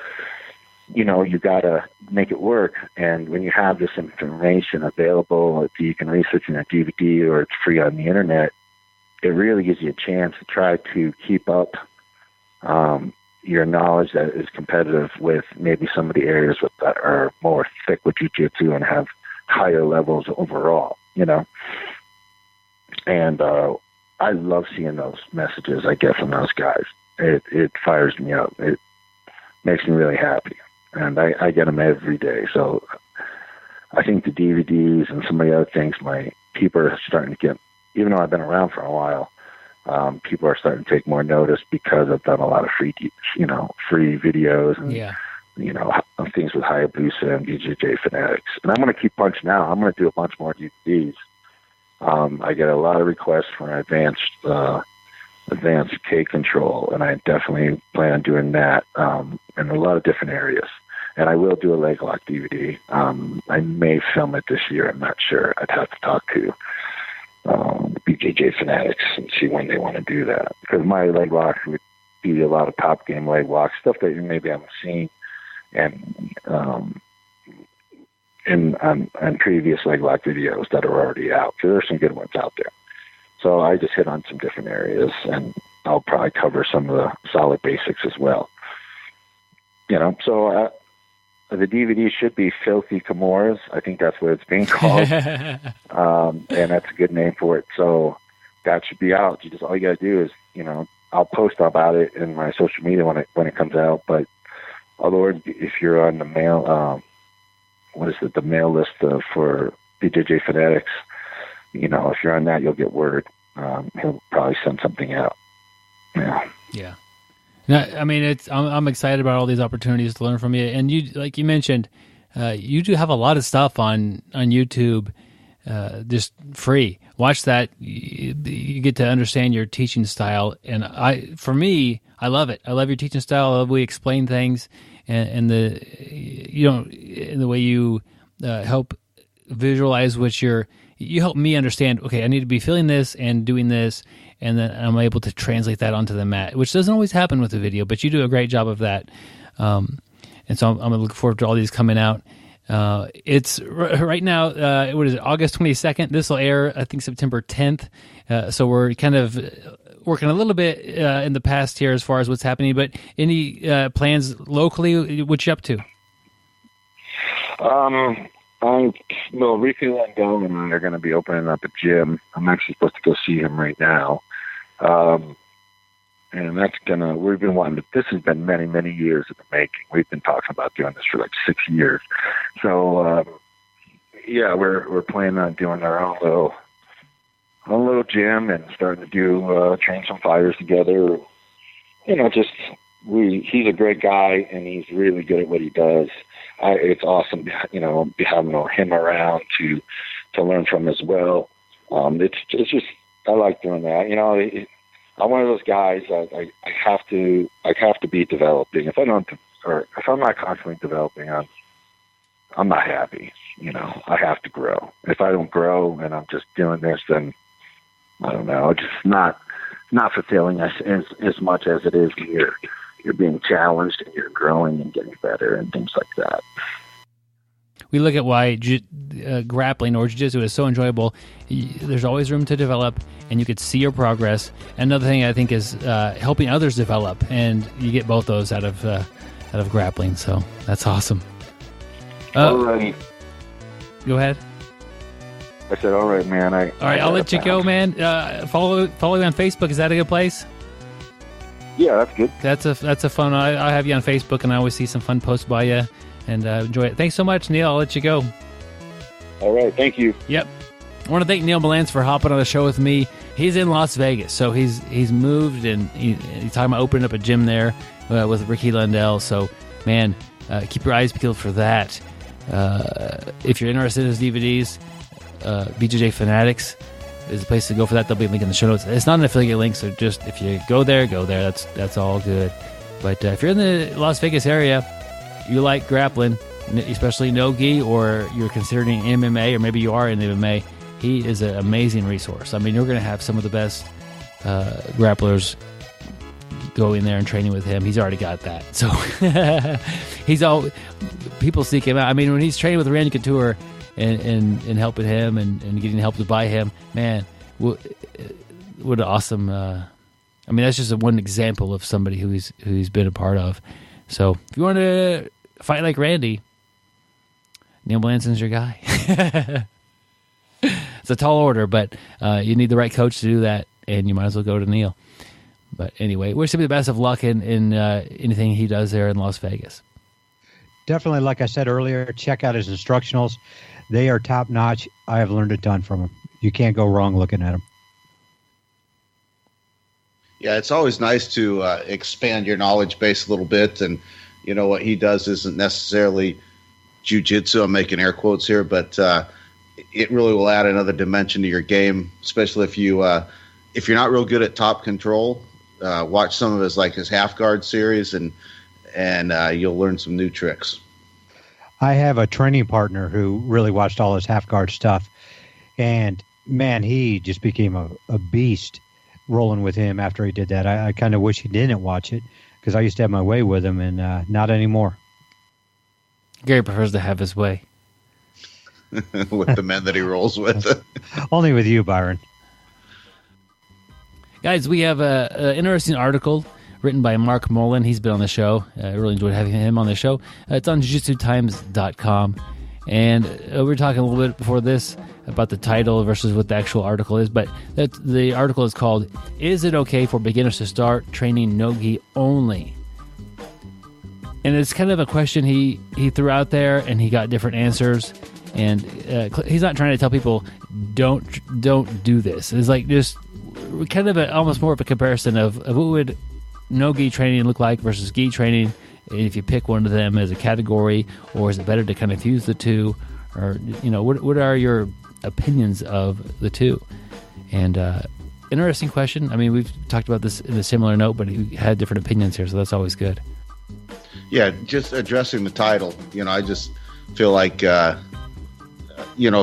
You know, you got to make it work. And when you have this information available, if you can research in a DVD or it's free on the internet, it really gives you a chance to try to keep up your knowledge that is competitive with maybe some of the areas that are more thick with jiu-jitsu and have higher levels overall, you know. And I love seeing those messages I get from those guys. It fires me up. It makes me really happy. And I get them every day. So I think the DVDs and some of the other things, people are starting to get, even though I've been around for a while, people are starting to take more notice because I've done a lot of free videos and, you know, things with Hayabusa and BJJ Fanatics. And I'm going to keep punching out. I'm going to do a bunch more DVDs. I get a lot of requests for advanced K control, and I definitely plan on doing that in a lot of different areas. And I will do a leg lock DVD. I may film it this year. I'm not sure. I'd have to talk to BJJ Fanatics and see when they want to do that. Because my leg locks would be a lot of top game leg locks, stuff that you maybe haven't seen, and on previous leg lock videos that are already out. So there's some good ones out there. So I just hit on some different areas, and I'll probably cover some of the solid basics as well. You know, so the DVD should be Filthy Kimuras. I think that's what it's being called. And that's a good name for it. So that should be out. All you got to do is, you know, I'll post about it in my social media when it comes out. But otherwise, if you're on the mail, the mail list for BJJ Fanatics, you know, if you're on that, you'll get word. He'll probably send something out. Yeah. Yeah. No, I mean, I'm excited about all these opportunities to learn from you. And you, like you mentioned, you do have a lot of stuff on YouTube, just free. Watch that. You get to understand your teaching style. And for me, I love it. I love your teaching style. I love the way you explain things, and the way you help visualize you help me understand, okay, I need to be feeling this and doing this, and then I'm able to translate that onto the mat, which doesn't always happen with the video, but you do a great job of that. And so I'm going to look forward to all these coming out. It's right now, what is it, August 22nd? This will air, I think, September 10th. So we're kind of working a little bit in the past here as far as what's happening, but any plans locally, what you up to? Ricky Lundell and I are going to be opening up a gym. I'm actually supposed to go see him right now. And we've been wanting this has been many, many years in the making. We've been talking about doing this for like 6 years. So, we're planning on doing our own little gym and starting to train some fighters together. You know, he's a great guy and he's really good at what he does. It's awesome, you know, having him around to learn from as well. It's just, I like doing that. You know, I'm one of those guys that I have to be developing. If I'm not constantly developing, I'm not happy. I have to grow. If I don't grow and I'm just doing this, then I don't know. It's just not fulfilling as much as it is when you're being challenged and you're growing and getting better and things like that. We look at why grappling or jiu-jitsu is so enjoyable. There's always room to develop, and you could see your progress. Another thing I think is helping others develop, and you get both those out of grappling. So that's awesome. Alrighty. Go ahead. I said, all right, man. All right, I'll let you go, man. Follow me on Facebook. Is that a good place? Yeah, that's good. That's a fun. I'll have you on Facebook, and I always see some fun posts by you. And enjoy it. Thanks so much, Neil. I'll let you go. All right. Thank you. Yep. I want to thank Neil Melanson for hopping on the show with me. He's in Las Vegas, so he's moved, and he's talking about opening up a gym there with Ricky Lundell. So, man, keep your eyes peeled for that. If you're interested in his DVDs, BJJ Fanatics is the place to go for that. There'll be a link in the show notes. It's not an affiliate link, so just if you go there. That's all good. But if you're in the Las Vegas area, you like grappling, especially no-gi, or you're considering MMA, or maybe you are in MMA, he is an amazing resource. I mean, you're going to have some of the best grapplers go in there and training with him. He's already got that. So people seek him out. I mean, when he's training with Randy Couture and helping him and getting help to buy him, man, what an awesome... I mean, that's just one example of somebody who he's been a part of. So if you want to fight like Randy, Neil Melanson's your guy. It's a tall order, but you need the right coach to do that, and you might as well go to Neil. But anyway, wish him the best of luck in anything he does there in Las Vegas. Definitely, like I said earlier, check out his instructionals. They are top-notch. I have learned a ton from him. You can't go wrong looking at them. Yeah, it's always nice to expand your knowledge base a little bit. And, what he does isn't necessarily jiu-jitsu. I'm making air quotes here, but it really will add another dimension to your game, especially if you're not real good at top control. Watch some of his half guard series, and you'll learn some new tricks. I have a training partner who really watched all his half guard stuff, and man, he just became a beast rolling with him after he did that. I kind of wish he didn't watch it, because I used to have my way with him, and not anymore. Gary prefers to have his way. With the men that he rolls with. Only with you, Byron. Guys, we have an interesting article written by Mark Mullen. He's been on the show. I really enjoyed having him on the show. It's on jujitsutimes.com. And we were talking a little bit before this about the title versus what the actual article is, but the article is called, "Is It Okay for Beginners to Start Training No-Gi Only?" And it's kind of a question he threw out there, and he got different answers. And he's not trying to tell people, don't do this. It's like just kind of almost more of a comparison of what would no-gi training look like versus gi training, and if you pick one of them as a category, or is it better to kind of fuse the two, or what are your opinions of the two? And interesting question. I mean, we've talked about this in a similar note, but he had different opinions here, so that's always good. Yeah, just addressing the title. I just feel like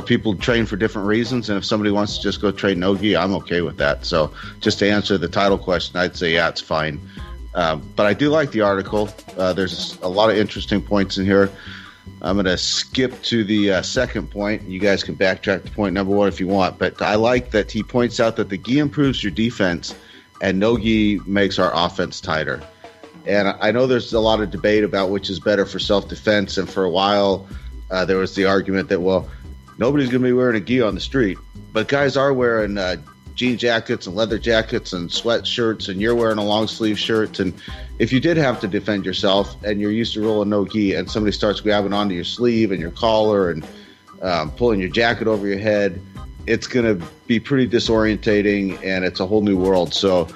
people train for different reasons, and if somebody wants to just go train no-gi, I'm okay with that. So just to answer the title question, I'd say, yeah, it's fine. But I do like the article. There's a lot of interesting points in here. I'm going to skip to the second point. You guys can backtrack to point number one if you want. But I like that he points out that the gi improves your defense and no-gi makes our offense tighter. And I know there's a lot of debate about which is better for self-defense. And for a while, there was the argument that, well, nobody's going to be wearing a gi on the street. But guys are wearing jean jackets and leather jackets and sweatshirts, and you're wearing a long sleeve shirt. And if you did have to defend yourself and you're used to rolling no gi, and somebody starts grabbing onto your sleeve and your collar and pulling your jacket over your head, it's going to be pretty disorientating, and it's a whole new world. So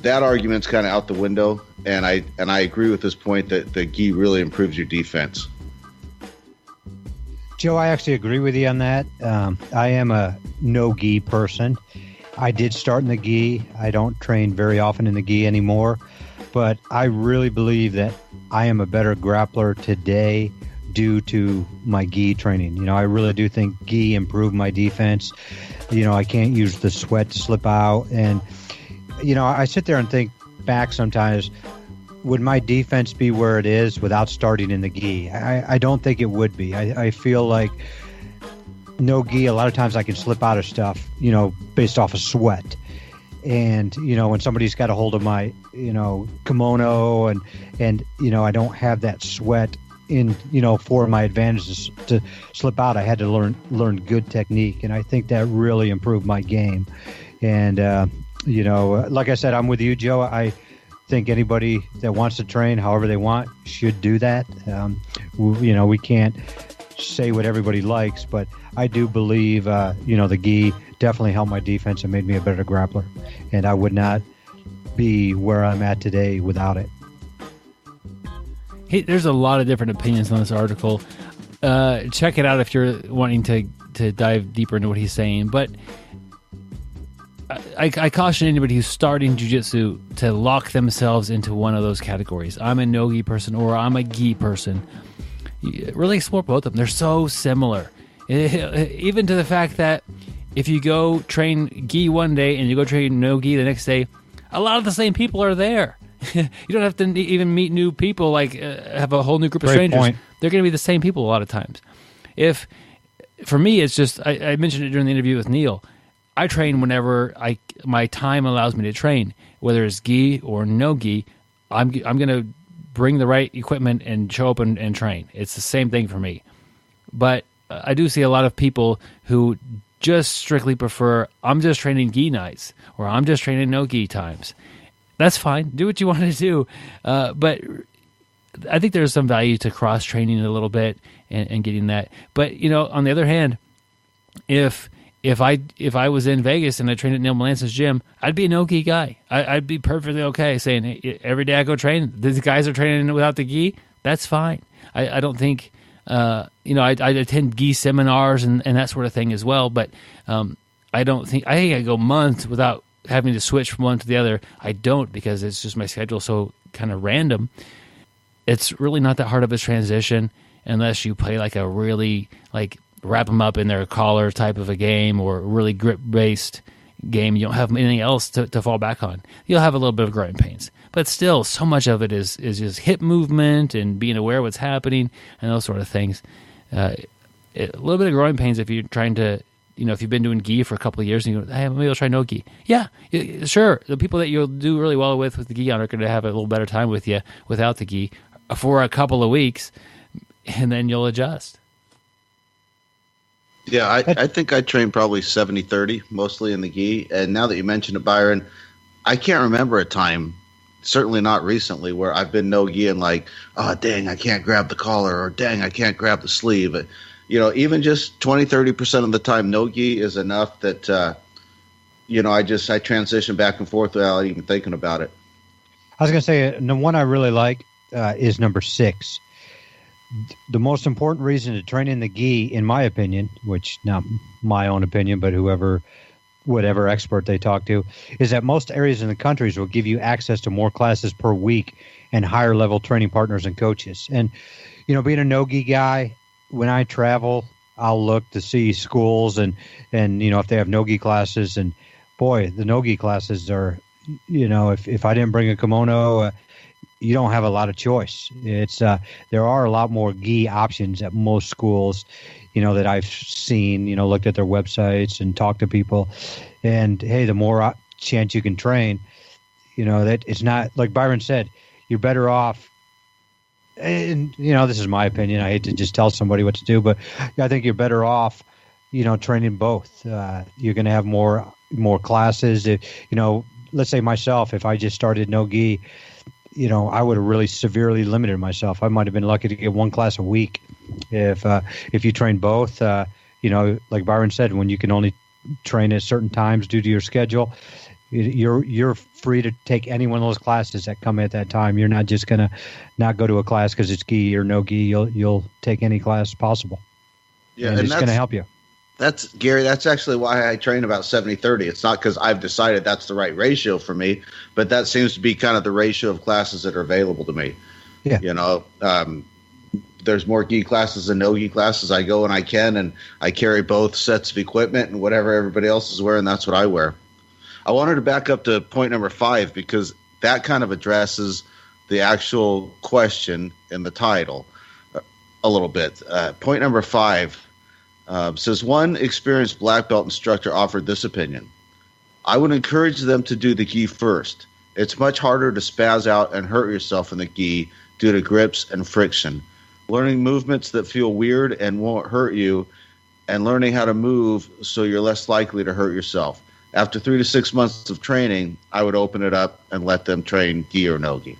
that argument's kind of out the window, and I agree with this point that the gi really improves your defense. Joe, I actually agree with you on that. I am a no-gi person. I did start in the gi. I don't train very often in the gi anymore, but I really believe that I am a better grappler today due to my gi training. You know, I really do think gi improved my defense. You know, I can't use the sweat to slip out. And, you know, I sit there and think back sometimes, would my defense be where it is without starting in the gi? I don't think it would be. I feel like no gi, a lot of times I can slip out of stuff, you know, based off of sweat. And, you know, when somebody's got a hold of my, you know, kimono and you know, I don't have that sweat in, you know, for my advantages to slip out, I had to learn good technique. And I think that really improved my game. And, you know, like I said, I'm with you, Joe. I think anybody that wants to train however they want should do that. You know, we can't say what everybody likes, but I do believe, you know, the gi definitely helped my defense and made me a better grappler. And I would not be where I'm at today without it. Hey, there's a lot of different opinions on this article. Check it out if you're wanting to dive deeper into what he's saying. But I caution anybody who's starting jiu-jitsu to lock themselves into one of those categories. I'm a no-gi person or I'm a gi person. Really explore both of them. They're so similar. Even to the fact that if you go train gi one day and you go train no-gi the next day, a lot of the same people are there. You don't have to even meet new people, like have a whole new group of strangers. Point. They're going to be the same people a lot of times. For me, it's just, I mentioned it during the interview with Neal, I train whenever my time allows me to train, whether it's gi or no gi. I'm going to bring the right equipment and show up and train. It's the same thing for me. But I do see a lot of people who just strictly prefer, I'm just training gi nights or I'm just training no gi times. That's fine. Do what you want to do. But I think there's some value to cross training a little bit and getting that. But, you know, on the other hand, if I was in Vegas and I trained at Neil Melanson's gym, I'd be a no-gi guy. I'd be perfectly okay saying, hey, every day I go train, these guys are training without the gi. That's fine. I don't think, you know, I attend gi seminars and that sort of thing as well, but I think I go months without having to switch from one to the other. I don't, because it's just my schedule so kind of random. It's really not that hard of a transition unless you play like a really, like, wrap them up in their collar type of a game or really grip-based game. You don't have anything else to fall back on. You'll have a little bit of growing pains. But still, so much of it is just hip movement and being aware of what's happening and those sort of things. A little bit of growing pains if you're trying to, you know, if you've been doing gi for a couple of years and you go, hey, maybe I'll try no gi. Yeah, sure. The people that you'll do really well with the gi on are going to have a little better time with you without the gi for a couple of weeks, and then you'll adjust. Yeah, I think I trained probably 70-30, mostly in the gi. And now that you mention it, Byron, I can't remember a time, certainly not recently, where I've been no gi and like, oh, dang, I can't grab the collar, or dang, I can't grab the sleeve. You know, even just 20-30% of the time, no gi is enough that, you know, I transition back and forth without even thinking about it. I was going to say, the one I really like is number 6. The most important reason to train in the gi, in my opinion, which not my own opinion, but whatever expert they talk to, is that most areas in the countries will give you access to more classes per week and higher level training partners and coaches. And, you know, being a no-gi guy, when I travel, I'll look to see schools and you know, if they have no-gi classes. And boy, the no-gi classes are, you know, if I didn't bring a kimono, you don't have a lot of choice. It's there are a lot more gi options at most schools, you know, that I've seen, you know, looked at their websites and talked to people. And hey, the more chance you can train, you know, that it's not, like Byron said, you're better off. And, you know, this is my opinion. I hate to just tell somebody what to do, but I think you're better off, you know, training both. You're going to have more classes. If, you know, let's say myself, if I just started no gi, you know, I would have really severely limited myself. I might have been lucky to get one class a week. If you train both, you know, like Byron said, when you can only train at certain times due to your schedule, you're free to take any one of those classes that come at that time. You're not just gonna not go to a class because it's gi or no gi. You'll take any class possible. Yeah, and it's gonna help you. That's Gary. That's actually why I train about 70-30. It's not because I've decided that's the right ratio for me, but that seems to be kind of the ratio of classes that are available to me. Yeah. You know, there's more gi classes than no gi classes. I go when I can, and I carry both sets of equipment, and whatever everybody else is wearing, that's what I wear. I wanted to back up to point number 5 because that kind of addresses the actual question in the title a little bit. Point number 5 says, one experienced black belt instructor offered this opinion. I would encourage them to do the gi first. It's much harder to spaz out and hurt yourself in the gi due to grips and friction. Learning movements that feel weird and won't hurt you, and learning how to move so you're less likely to hurt yourself. After 3 to 6 months of training, I would open it up and let them train gi or no gi.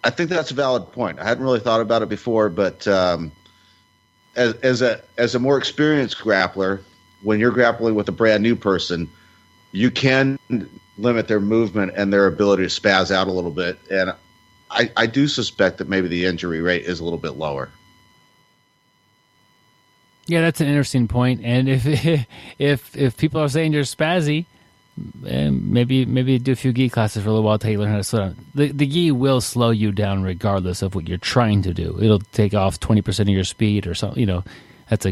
I think that's a valid point. I hadn't really thought about it before, but as a more experienced grappler, when you're grappling with a brand new person, you can limit their movement and their ability to spaz out a little bit. And I do suspect that maybe the injury rate is a little bit lower. Yeah, that's an interesting point. And if people are saying you're spazzy, maybe do a few gi classes for a little while until you learn how to slow down. The gi will slow you down regardless of what you're trying to do. It'll take off 20% of your speed or something. That's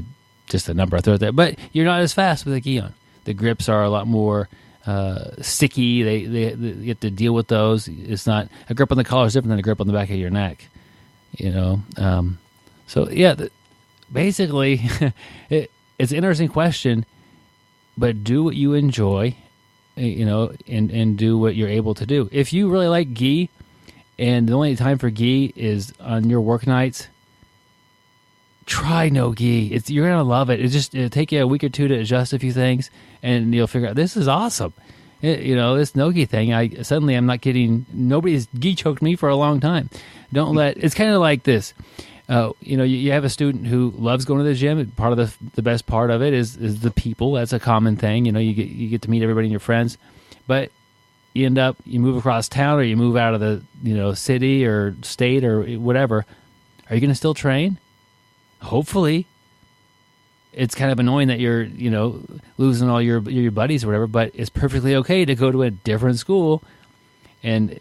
just a number I throw out there. But you're not as fast with a gi on. The grips are a lot more sticky. They you have to deal with those. It's not a grip on the collar is different than a grip on the back of your neck. So yeah. Basically, it's an interesting question, but do what you enjoy, and do what you're able to do. If you really like gi, and the only time for gi is on your work nights, try no gi. You're gonna love it. It'll take you a week or two to adjust a few things, and you'll figure out this is awesome. This no gi thing. I'm not kidding. Nobody's gi choked me for a long time. It's kind of like this. You have a student who loves going to the gym. Part of the best part of it is the people. That's a common thing. You get to meet everybody and your friends, but you move across town or you move out of the city or state or whatever. Are you going to still train? Hopefully. It's kind of annoying that you're losing all your buddies or whatever, but it's perfectly okay to go to a different school, and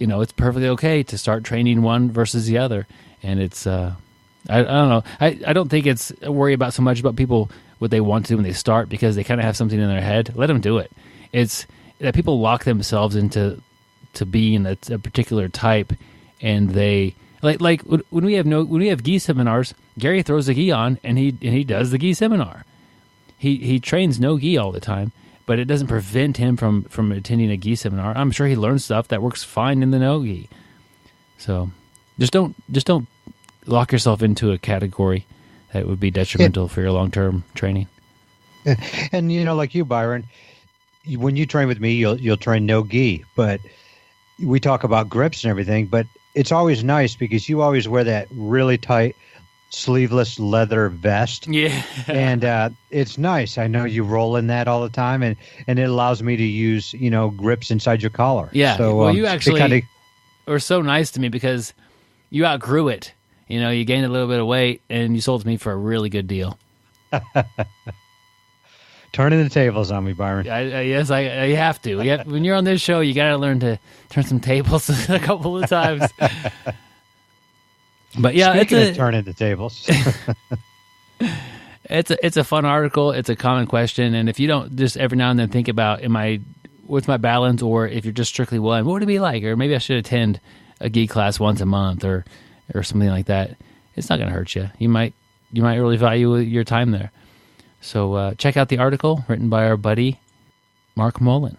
it's perfectly okay to start training one versus the other. And it's, I don't know. I don't think it's a worry about so much about people, what they want to do when they start, because they kind of have something in their head. Let them do it. It's that people lock themselves into being a particular type. And they like when we have gi seminars, Gary throws the gi on and he does the gi seminar. He trains no gi all the time, but it doesn't prevent him from attending a gi seminar. I'm sure he learns stuff that works fine in the no gi. So just don't lock yourself into a category that would be detrimental for your long-term training. And like you, Byron, when you train with me, you'll train no gi, but we talk about grips and everything, but it's always nice because you always wear that really tight sleeveless leather vest. Yeah. And it's nice. I know you roll in that all the time, and it allows me to use, grips inside your collar. Yeah. So, well, you actually were so nice to me because you outgrew it. You gained a little bit of weight, and you sold to me for a really good deal. Turning the tables on me, Byron. Yes, I have to. When you're on this show, you got to learn to turn some tables a couple of times. But yeah, Speaking of turning the tables. It's a fun article. It's a common question, and if you don't just every now and then think about, what's my balance, or if you're just strictly one, what would it be like? Or maybe I should attend a gi class once a month, or something like that. It's not going to hurt you. You might really value your time there. So check out the article written by our buddy Mark Mullen.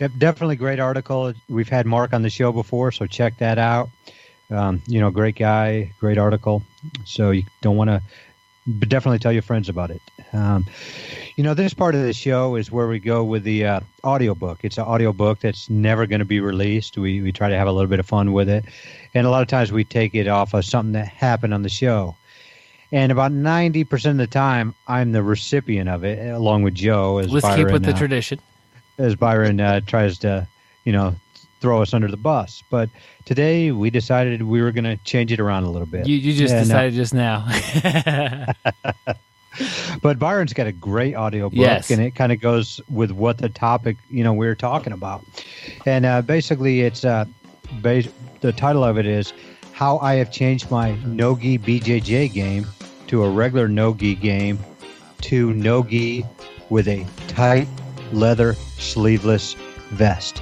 Yep, definitely great article. We've had Mark on the show before, so check that out. Great guy, great article. So you don't want to, but definitely tell your friends about it. This part of the show is where we go with the audiobook. It's an audiobook that's never going to be released. We try to have a little bit of fun with it. And a lot of times we take it off of something that happened on the show. And about 90% of the time, I'm the recipient of it, along with Joe. Let's keep with the tradition. As Byron tries to, throw us under the bus. But today we decided we were going to change it around a little bit. You just decided just now. But Byron's got a great audiobook, yes, and it kind of goes with what the topic, we're talking about. And basically it's the title of it is how I have changed my no-gi BJJ game to a regular no-gi game to no-gi with a tight leather sleeveless vest.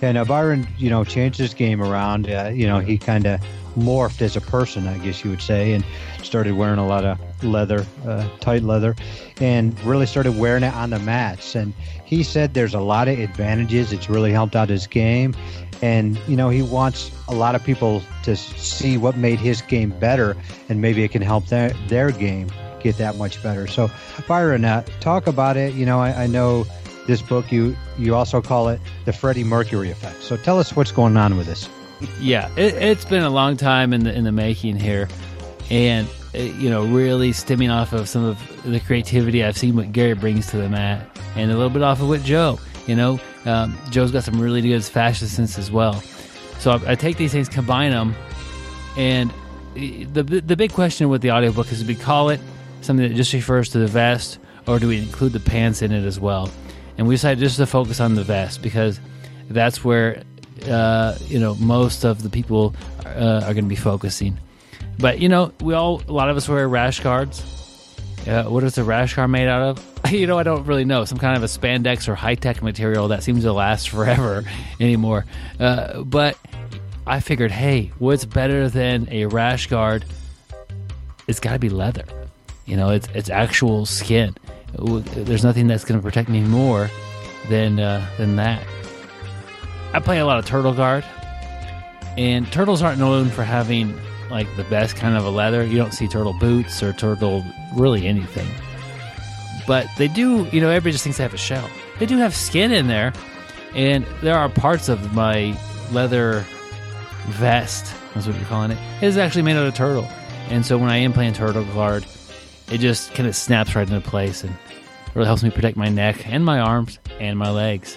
And Byron, changed his game around. He kind of morphed as a person, I guess you would say, and started wearing a lot of leather, tight leather, and really started wearing it on the mats. And he said there's a lot of advantages. It's really helped out his game. And, he wants a lot of people to see what made his game better, and maybe it can help their game get that much better. So, Byron, talk about it. I know this book, you also call it the Freddie Mercury effect. So tell us what's going on with this. Yeah, it's been a long time in the making here, and really stemming off of some of the creativity I've seen what Gary brings to the mat, and a little bit off of what Joe. Joe's got some really good fashion sense as well. So I take these things, combine them, and the big question with the audiobook is, do we call it something that just refers to the vest, or do we include the pants in it as well? And we decided just to focus on the vest because that's where most of the people are going to be focusing. But a lot of us wear rash guards. What is a rash guard made out of? I don't really know. Some kind of a spandex or high-tech material that seems to last forever anymore. But I figured, hey, what's better than a rash guard? It's got to be leather. It's actual skin. There's nothing that's going to protect me more than that. I play a lot of turtle guard, and turtles aren't known for having like the best kind of a leather. You don't see turtle boots or turtle really anything. But they do, everybody just thinks they have a shell. They do have skin in there, and there are parts of my leather vest, that's what you're calling it, is actually made out of turtle. And so when I am playing turtle guard, it just kind of snaps right into place and really helps me protect my neck and my arms and my legs.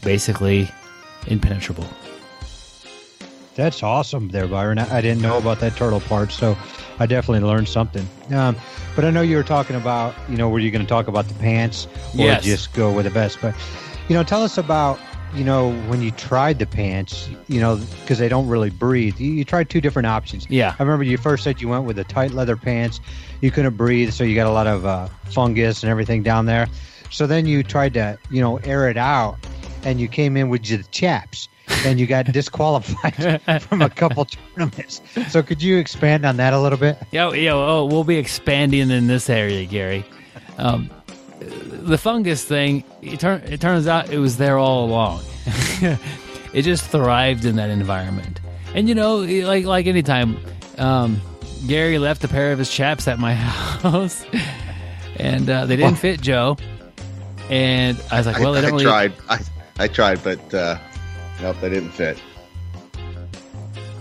Basically impenetrable. That's awesome there, Byron. I didn't know about that turtle part, so I definitely learned something. But I know you were talking about, were you going to talk about the pants or yes, just go with the vest? But, tell us about, when you tried the pants, because they don't really breathe. You tried two different options. Yeah. I remember you first said you went with the tight leather pants. You couldn't breathe, so you got a lot of fungus and everything down there. So then you tried to, air it out, and you came in with the chaps, and you got disqualified from a couple tournaments. So could you expand on that a little bit? We'll be expanding in this area, Gary. The fungus thing, it turns out it was there all along. It just thrived in that environment. And, like anytime, Gary left a pair of his chaps at my house, and they didn't fit Joe. And I was like, well, they don't really... I tried, but nope, they didn't fit.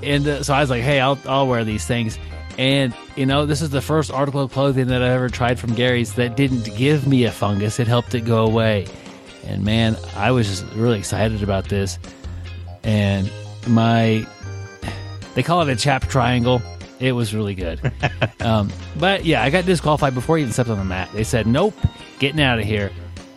And so I was like, hey, I'll wear these things. And, this is the first article of clothing that I ever tried from Gary's that didn't give me a fungus. It helped it go away. And, man, I was just really excited about this. And they call it a chap triangle. It was really good. But, yeah, I got disqualified before I even stepped on the mat. They said, nope, getting out of here.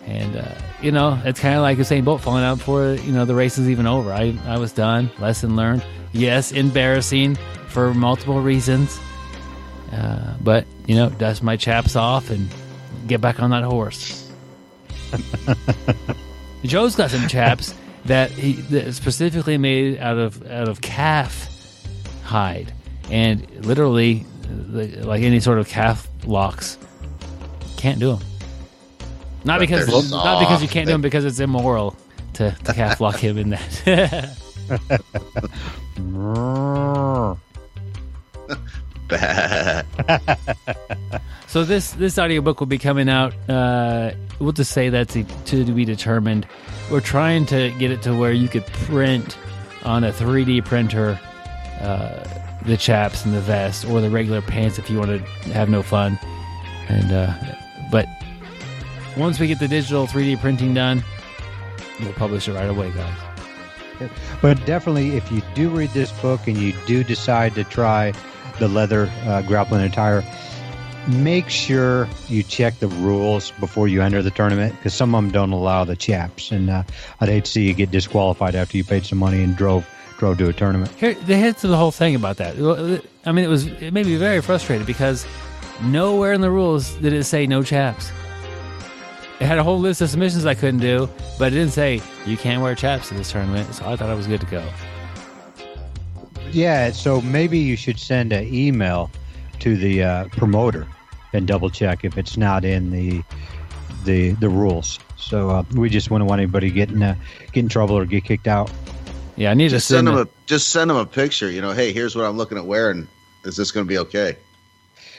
And, it's kind of like Usain Bolt falling out before, the race is even over. I was done. Lesson learned. Yes, embarrassing for multiple reasons. But, dust my chaps off and get back on that horse. Joe's got some chaps that specifically made out of calf hide. And literally, like any sort of calf locks, can't do them. Not because you can't do them, because it's immoral to calf lock him in that. So this audiobook will be coming out. We'll just say that's to be determined. We're trying to get it to where you could print on a 3D printer the chaps and the vest, or the regular pants if you want to have no fun. And but once we get the digital 3D printing done, we'll publish it right away, guys. But definitely, if you do read this book and you do decide to try the leather grappling attire, make sure you check the rules before you enter the tournament, because some of them don't allow the chaps. And I'd hate to see you get disqualified after you paid some money and drove drove to a tournament. Here, the hits of the whole thing about that. I mean, it made me very frustrated because nowhere in the rules did it say no chaps. It had a whole list of submissions I couldn't do, but it didn't say you can't wear chaps to this tournament, so I thought I was good to go. Yeah, so maybe you should send an email to the promoter and double check if it's not in the rules. So we just wouldn't want anybody get in trouble or get kicked out. Yeah, I need to send them just send them a picture. You know, hey, here's what I'm looking at wearing. Is this going to be okay?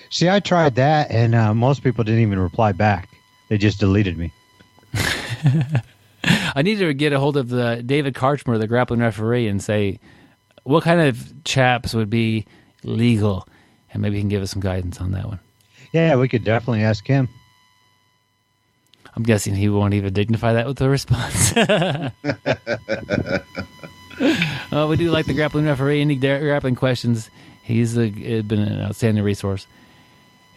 See, I tried that, and most people didn't even reply back. They just deleted me. I need to get a hold of David Karchmer, the grappling referee, and say what kind of chaps would be legal, and maybe he can give us some guidance on that one. Yeah, we could definitely ask him. I'm guessing he won't even dignify that with a response. We do like the grappling referee. Any grappling questions, he's been an outstanding resource.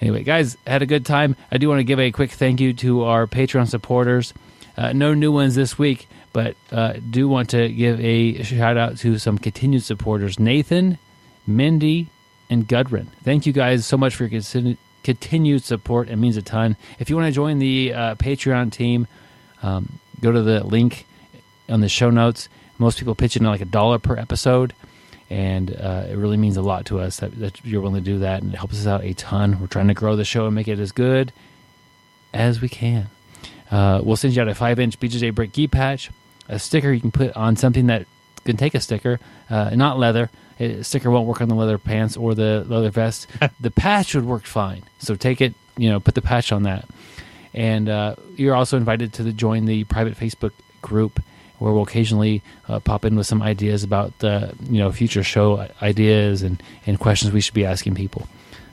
Anyway, guys, had a good time. I do want to give a quick thank you to our Patreon supporters. No new ones this week, but do want to give a shout-out to some continued supporters, Nathan, Mindy, and Gudrun. Thank you guys so much for your continued support. It means a ton. If you want to join the Patreon team, go to the link on the show notes. Most people pitch in like $1 per episode, and it really means a lot to us that you're willing to do that, and it helps us out a ton. We're trying to grow the show and make it as good as we can. We'll send you out a 5-inch BJJ Brick gi patch, a sticker you can put on something that can take a sticker, not leather. A sticker won't work on the leather pants or the leather vest. The patch would work fine. So take it, put the patch on that. And you're also invited to join the private Facebook group where we'll occasionally pop in with some ideas about the future show ideas and questions we should be asking people.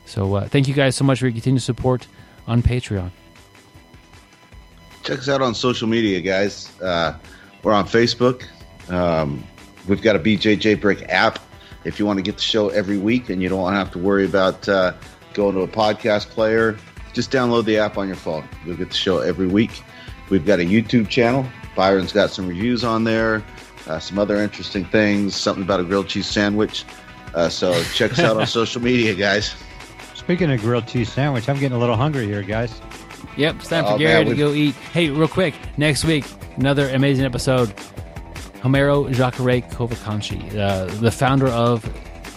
So thank you guys so much for your continued support on Patreon. Check us out on social media, guys. We're on Facebook. We've got a BJJ Brick app. If you want to get the show every week and you don't want to have to worry about going to a podcast player, just download the app on your phone. You'll get the show every week. We've got a YouTube channel. Byron's got some reviews on there, some other interesting things, something about a grilled cheese sandwich. So check us out on social media, guys. Speaking of grilled cheese sandwich, I'm getting a little hungry here, guys. Yep, it's time for Gary to go eat. Hey, real quick, next week, another amazing episode. Homero Jacare Kovacanchi, the founder of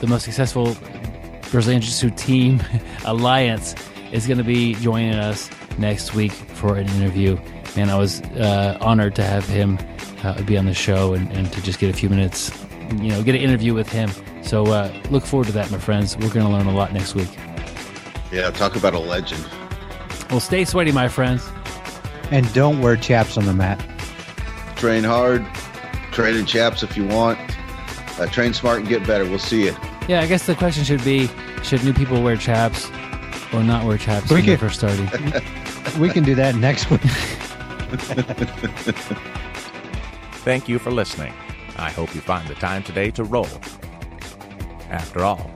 the most successful Brazilian Jiu-Jitsu team, Alliance, is going to be joining us next week for an interview. Man, I was honored to have him be on the show and to just get a few minutes, get an interview with him. So look forward to that, my friends. We're going to learn a lot next week. Yeah, talk about a legend. Well, stay sweaty, my friends. And don't wear chaps on the mat. Train hard. Train in chaps if you want. Train smart and get better. We'll see you. Yeah, I guess the question should be, should new people wear chaps or not wear chaps when they're first starting? We can do that next week. Thank you for listening. I hope you find the time today to roll. After all,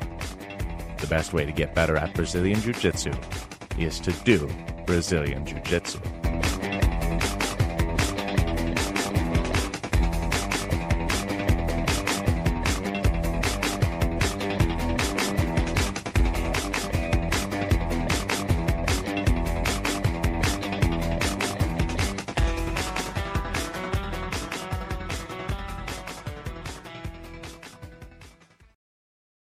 the best way to get better at Brazilian Jiu-Jitsu is to do Brazilian Jiu-Jitsu.